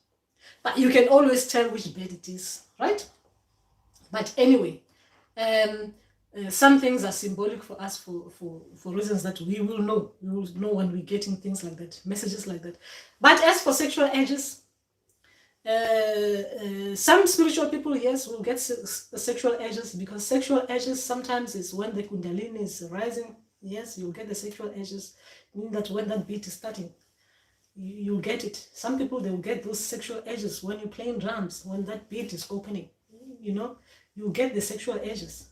But you can always tell which bed it is, right? But anyway, some things are symbolic for us for reasons that we will know. We will know when we're getting things like that, messages like that. But as for sexual urges, some spiritual people, yes, will get sexual urges, because sexual urges sometimes is when the kundalini is rising. Yes, you'll get the sexual urges, meaning that when that beat is starting, you'll get it. Some people, they will get those sexual urges when you're playing drums, when that beat is opening, you know, you get the sexual urges.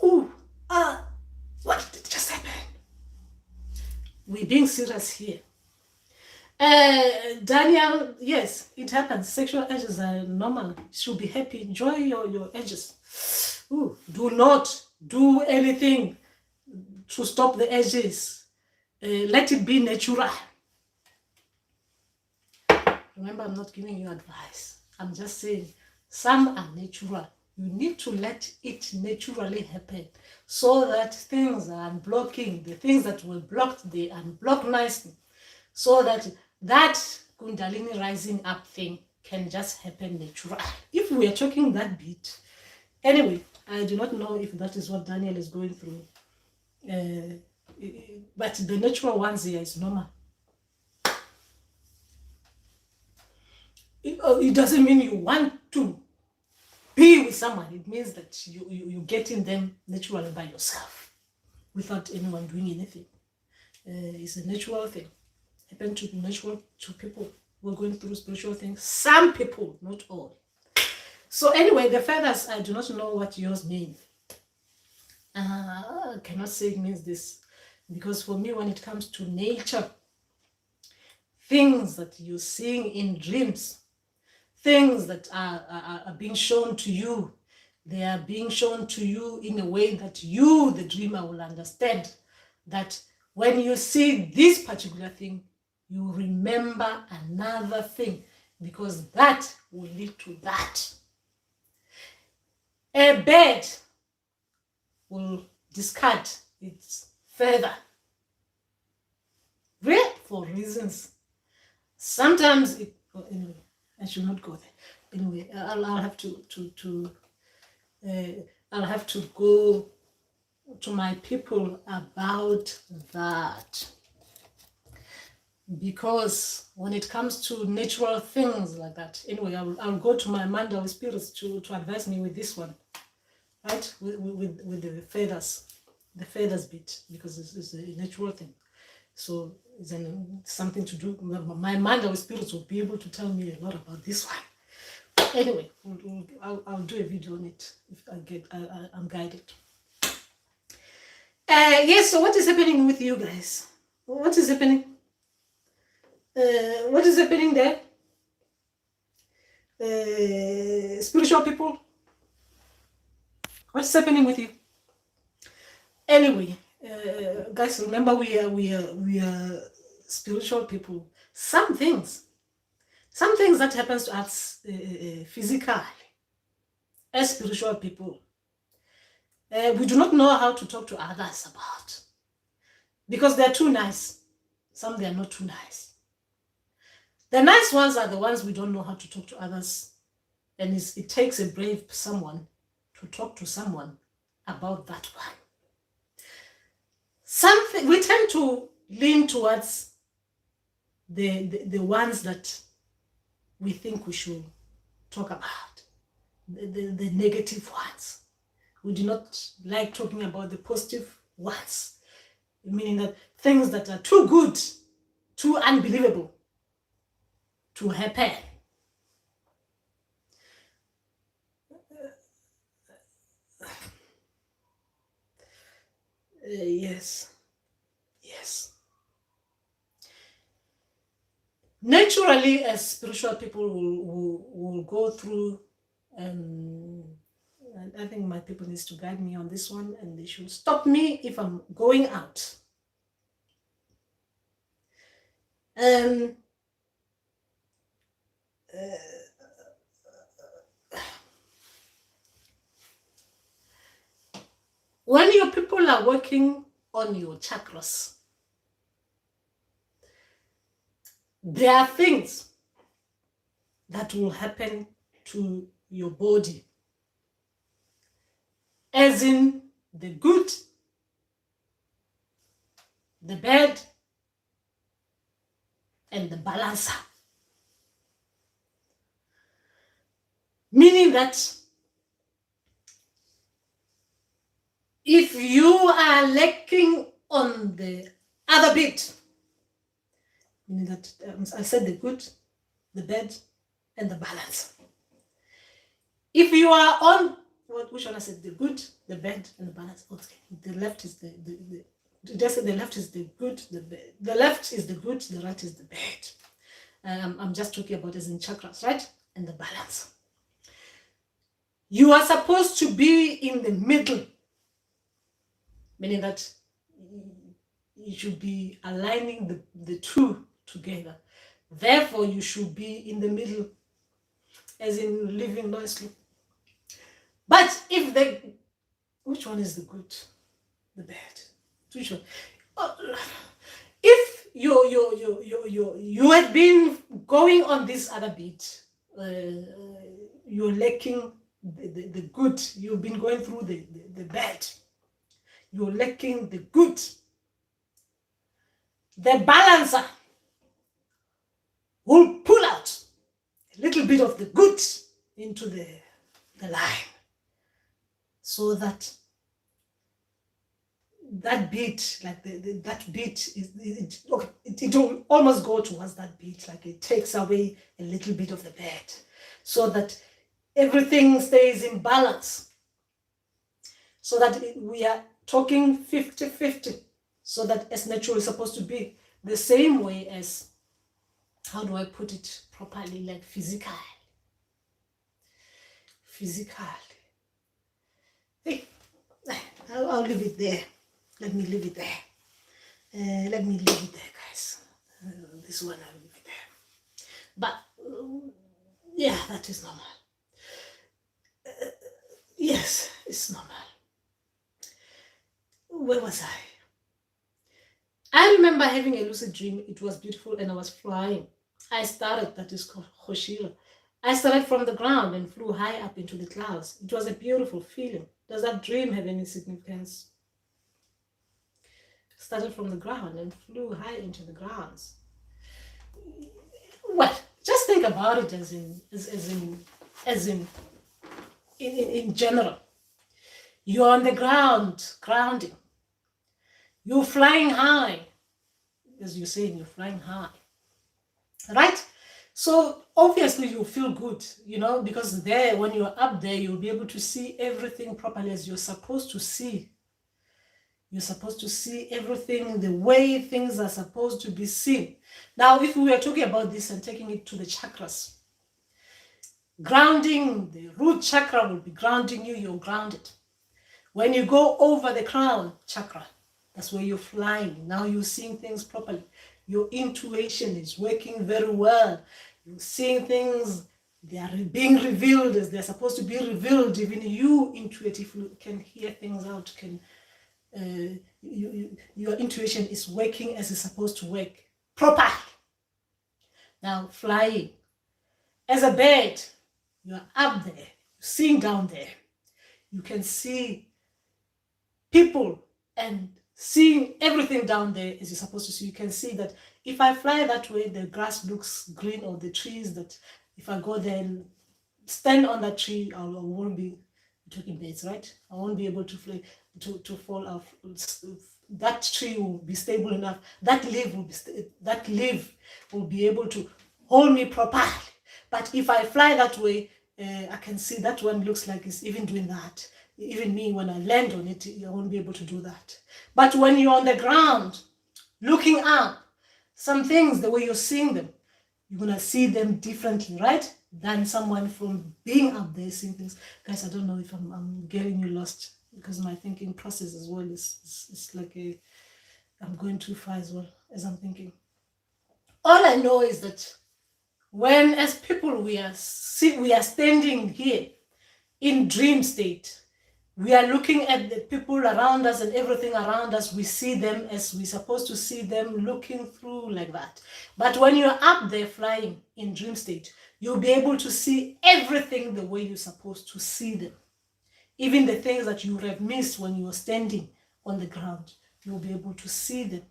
Ooh, what did just happen? We're being serious here. Daniel, yes, it happens. Sexual urges are normal. You should be happy. Enjoy your urges. Ooh, do not do anything to stop the urges. Let it be natural. Remember, I'm not giving you advice. I'm just saying some are natural. You need to let it naturally happen so that things are unblocking. The things that were blocked, they unblock nicely, so that Kundalini rising up thing can just happen naturally. If we are talking that bit, anyway, I do not know if that is what Daniel is going through. But the natural ones here is normal. it doesn't mean you want to be with someone. It means that you get in them naturally by yourself without anyone doing anything. It's a natural thing. Happen to natural to people who are going through spiritual things. Some people, not all. So anyway, the feathers, I do not know what yours mean. I cannot say it means this, because for me, when it comes to nature, things that you're seeing in dreams, things that are being shown to you, they are being shown to you in a way that you, the dreamer, will understand that when you see this particular thing, you remember another thing, because that will lead to that. A bird will discard its feather for reasons. Sometimes it, well, anyway, I should not go there. Anyway, I'll have I'll have to go to my people about that, because when it comes to natural things like that, anyway, I'll go to my Ndau spirits to advise me with this one, right? With the feathers bit, because it's a natural thing. So it's something to do. My Ndau spirits will be able to tell me a lot about this one. Anyway, I'll do a video on it if I'm guided. Yes. So what is happening with you guys? What is happening? What is happening there? Spiritual people. What's happening with you? Anyway, guys, remember we are spiritual people. Some things that happens to us physically as spiritual people, we do not know how to talk to others about, because they're too nice. Some they are not too nice. The nice ones are the ones we don't know how to talk to others, and it takes a brave someone to talk to someone about that one. Something we tend to lean towards the ones that we think we should talk about, the negative ones. We do not like talking about the positive ones, meaning that things that are too good, too unbelievable to happen. Yes. Naturally, as spiritual people will go through, and I think my people needs to guide me on this one, and they should stop me if I'm going out. When your people are working on your chakras, there are things that will happen to your body, as in the good, the bad, and the balancer. Meaning that if you are lacking on the other bit, meaning that I said the good, the bad, and the balance. If you are on which one I said, the good, the bad, and the balance. Okay, the left is the left is the good, the left is the good, the right is the bad. I'm just talking about as in chakras, right? And the balance. You are supposed to be in the middle, meaning that you should be aligning the two together. Therefore, you should be in the middle, as in living nicely. But if which one is the good, the bad? Which one? If you had been going on this other bit, you're lacking the good. You've been going through the bad. You're lacking the good. The balancer will pull out a little bit of the good into the line, so that beat, like that beat, it will almost go towards that beat, like it takes away a little bit of the bad, so that everything stays in balance, so that we are talking 50-50, so that as natural is supposed to be, the same way as, how do I put it properly, like physically. Hey, I'll leave it there. Let me leave it there. Guys. This one I'll leave it there. But yeah, that is normal. Yes, it's normal. Where was I? I remember having a lucid dream. It was beautiful and I was flying. That is called Hoshira. I started from the ground and flew high up into the clouds. It was a beautiful feeling. Does that dream have any significance? Started from the ground and flew high into the grounds. Well, just think about it in general. You're on the ground, grounding. You're flying high. As you're saying, you're flying high. Right? So obviously you feel good, because there, when you're up there, you'll be able to see everything properly as you're supposed to see. You're supposed to see everything the way things are supposed to be seen. Now, if we were talking about this and taking it to the chakras, grounding, the root chakra will be grounding you, you're grounded. When you go over the crown chakra, that's where you're flying. Now you're seeing things properly. Your intuition is working very well. You're seeing things, they are being revealed as they're supposed to be revealed. Even you intuitively can hear things out, your intuition is working as it's supposed to work properly. Now, flying. As a bird, you're up there, you're seeing down there. You can see people and seeing everything down there as you're supposed to see. You can see that if I fly that way, the grass looks green, or the trees, that if I go there and stand on that tree, I won't be talking birds, right? I won't be able to fly, to fall off. That tree will be stable enough. That leaf will be able to hold me properly. But if I fly that way, I can see that one looks like it's even doing that. Even me, when I land on it, I won't be able to do that. But when you're on the ground, looking up, some things, the way you're seeing them, you're going to see them differently, right? Than someone from being up there seeing things. Guys, I don't know if I'm getting you lost, because my thinking process as well is like I'm going too far as well as I'm thinking. All I know is that when, as people, we are standing here in dream state, we are looking at the people around us and everything around us. We see them as we're supposed to see them, looking through like that. But when you're up there flying in dream state, you'll be able to see everything the way you're supposed to see them. Even the things that you would have missed when you were standing on the ground, you'll be able to see them.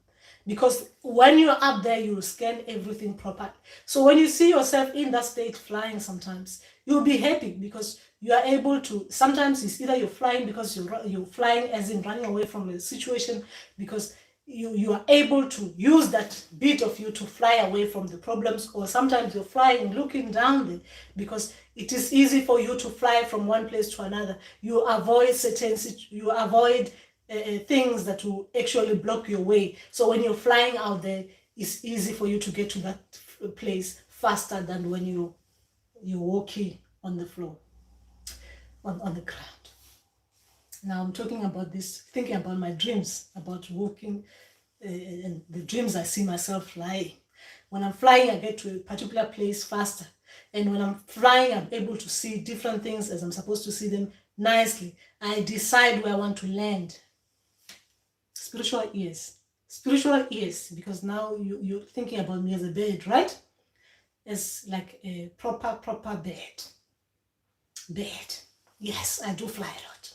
Because when you're up there, you'll scan everything properly. So when you see yourself in that state flying sometimes, you'll be happy because you are able to, sometimes it's either you're flying because you're flying as in running away from a situation, because you are able to use that bit of you to fly away from the problems, or sometimes you're flying looking down there because it is easy for you to fly from one place to another. You avoid things that will actually block your way. So when you're flying out there, it's easy for you to get to that place faster than when you're walking on the floor, on the ground. Now I'm talking about this, thinking about my dreams, about walking, and the dreams I see myself flying. When I'm flying, I get to a particular place faster. And when I'm flying, I'm able to see different things as I'm supposed to see them nicely. I decide where I want to land. Spiritual ears, because now you're thinking about me as a bird, right? As like a proper bird. Yes, I do fly a lot.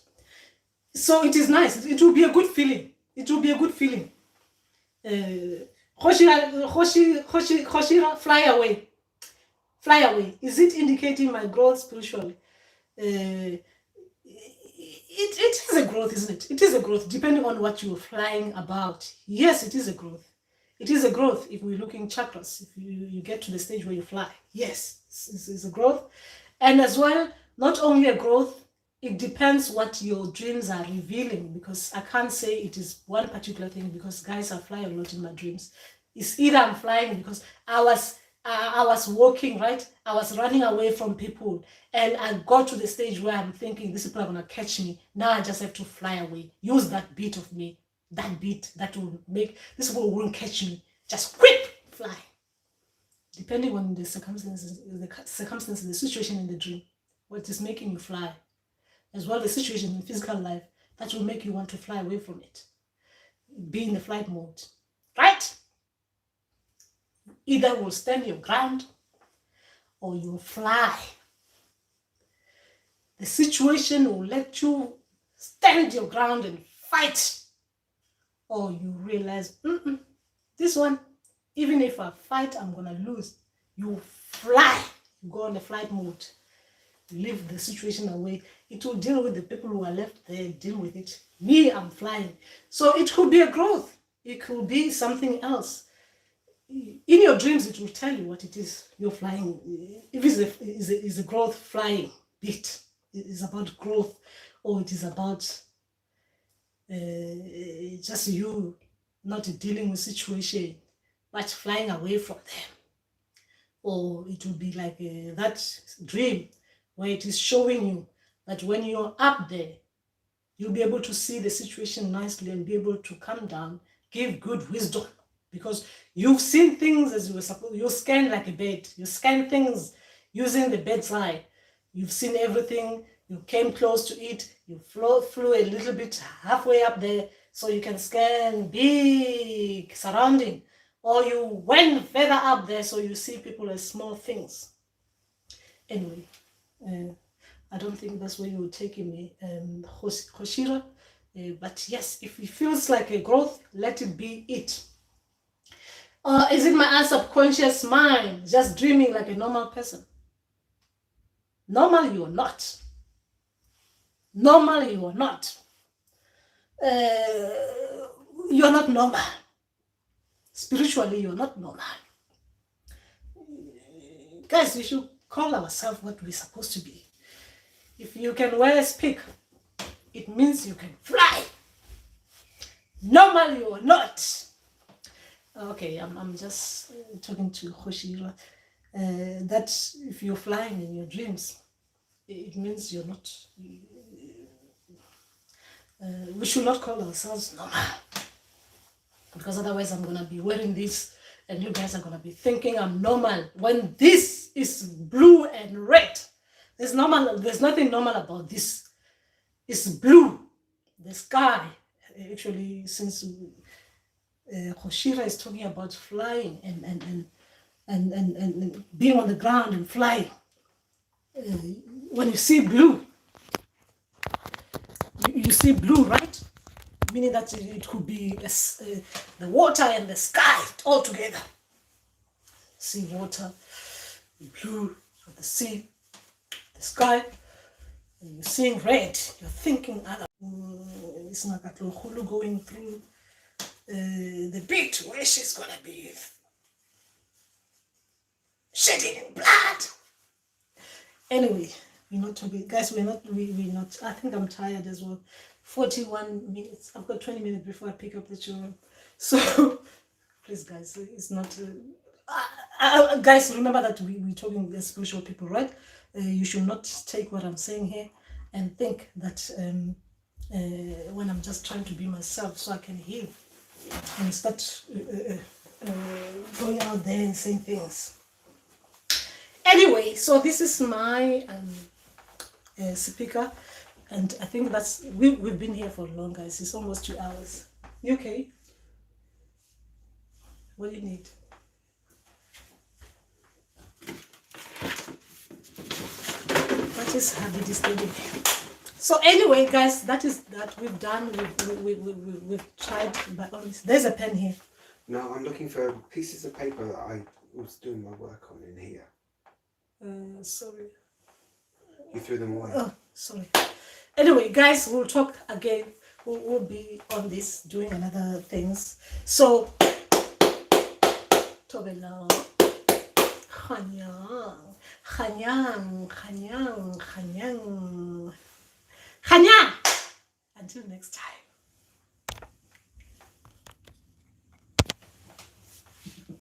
So it is nice. It will be a good feeling. Hoshira, fly away. fly away. Is it indicating my growth spiritually? It is a growth, isn't it? It is a growth, depending on what you're flying about. Yes, it is a growth. It is a growth if we're looking chakras. If you get to the stage where you fly, yes, it's a growth. And as well, not only a growth, it depends what your dreams are revealing, because I can't say it is one particular thing, because guys, I fly a lot in my dreams. It's either I'm flying because I was walking, right? I was running away from people, and I got to the stage where I'm thinking these people are gonna catch me. Now I just have to fly away. Use that bit of me, that bit that will make these people won't catch me. Just quick fly. Depending on the circumstances, the situation in the dream, what is making you fly, as well the situation in physical life that will make you want to fly away from it. Be in the flight mode, right? Either will stand your ground or you'll fly. The situation will let you stand your ground and fight, or you realize, this one, even if I fight, I'm gonna lose. You fly, you go on the flight mode, leave the situation away. It will deal with the people who are left there, deal with it. Me, I'm flying. So it could be a growth. It could be something else. In your dreams, it will tell you what it is you're flying. If it's a growth flying bit, it is about growth, or it is about just you not dealing with situation, but flying away from them. Or it will be like that dream where it is showing you that when you're up there, you'll be able to see the situation nicely and be able to come down, give good wisdom. Because you've seen things as you were supposed. You scan like a bird. You scan things using the bird's eye. You've seen everything. You came close to it. You flew a little bit halfway up there, so you can scan big surrounding. Or you went further up there, so you see people as small things. Anyway, I don't think that's where you will take me, Hoshira. But yes, if it feels like a growth, let it be it. Is it my subconscious mind just dreaming like a normal person? Normal you are not. Normal you are not. You're not normal. Spiritually, you're not normal. Guys, we should call ourselves what we're supposed to be. If you can wear a speak, it means you can fly. Normal you are not. Okay, I'm just talking to Hoshira. That if you're flying in your dreams, it means you're not. We should not call ourselves normal, because otherwise I'm gonna be wearing this, and you guys are gonna be thinking I'm normal when this is blue and red. There's nothing normal about this. It's blue, the sky. Actually, since Hoshira is talking about flying and being on the ground and flying. When you see blue, you see blue, right? Meaning that it could be the water and the sky all together. See water, blue, the sea, the sky. And you're seeing red. You're thinking, it's like a Hulu going through the bit where she's gonna be shedding blood. Anyway, we're not talking, guys. We're not. I think I'm tired as well. 41 minutes. I've got 20 minutes before I pick up the children. So please, guys, it's not. Guys, remember that we're talking as spiritual people, right? You should not take what I'm saying here and think that when I'm just trying to be myself so I can heal, and start going out there and saying things. Anyway, so this is my speaker, and I think that's we've been here for long, guys. It's almost 2 hours. You okay? What do you need? What is having this thing? So anyway, guys, that is that we've done. We've tried, but there's a pen here. No, I'm looking for pieces of paper that I was doing my work on in here. Sorry. You threw them away. Oh, sorry. Anyway, guys, we'll talk again. We'll be on this doing another things. So, Tobela, Hanyang, Hanyang, Hanyang, Hanyang, Hanyang. Until next time.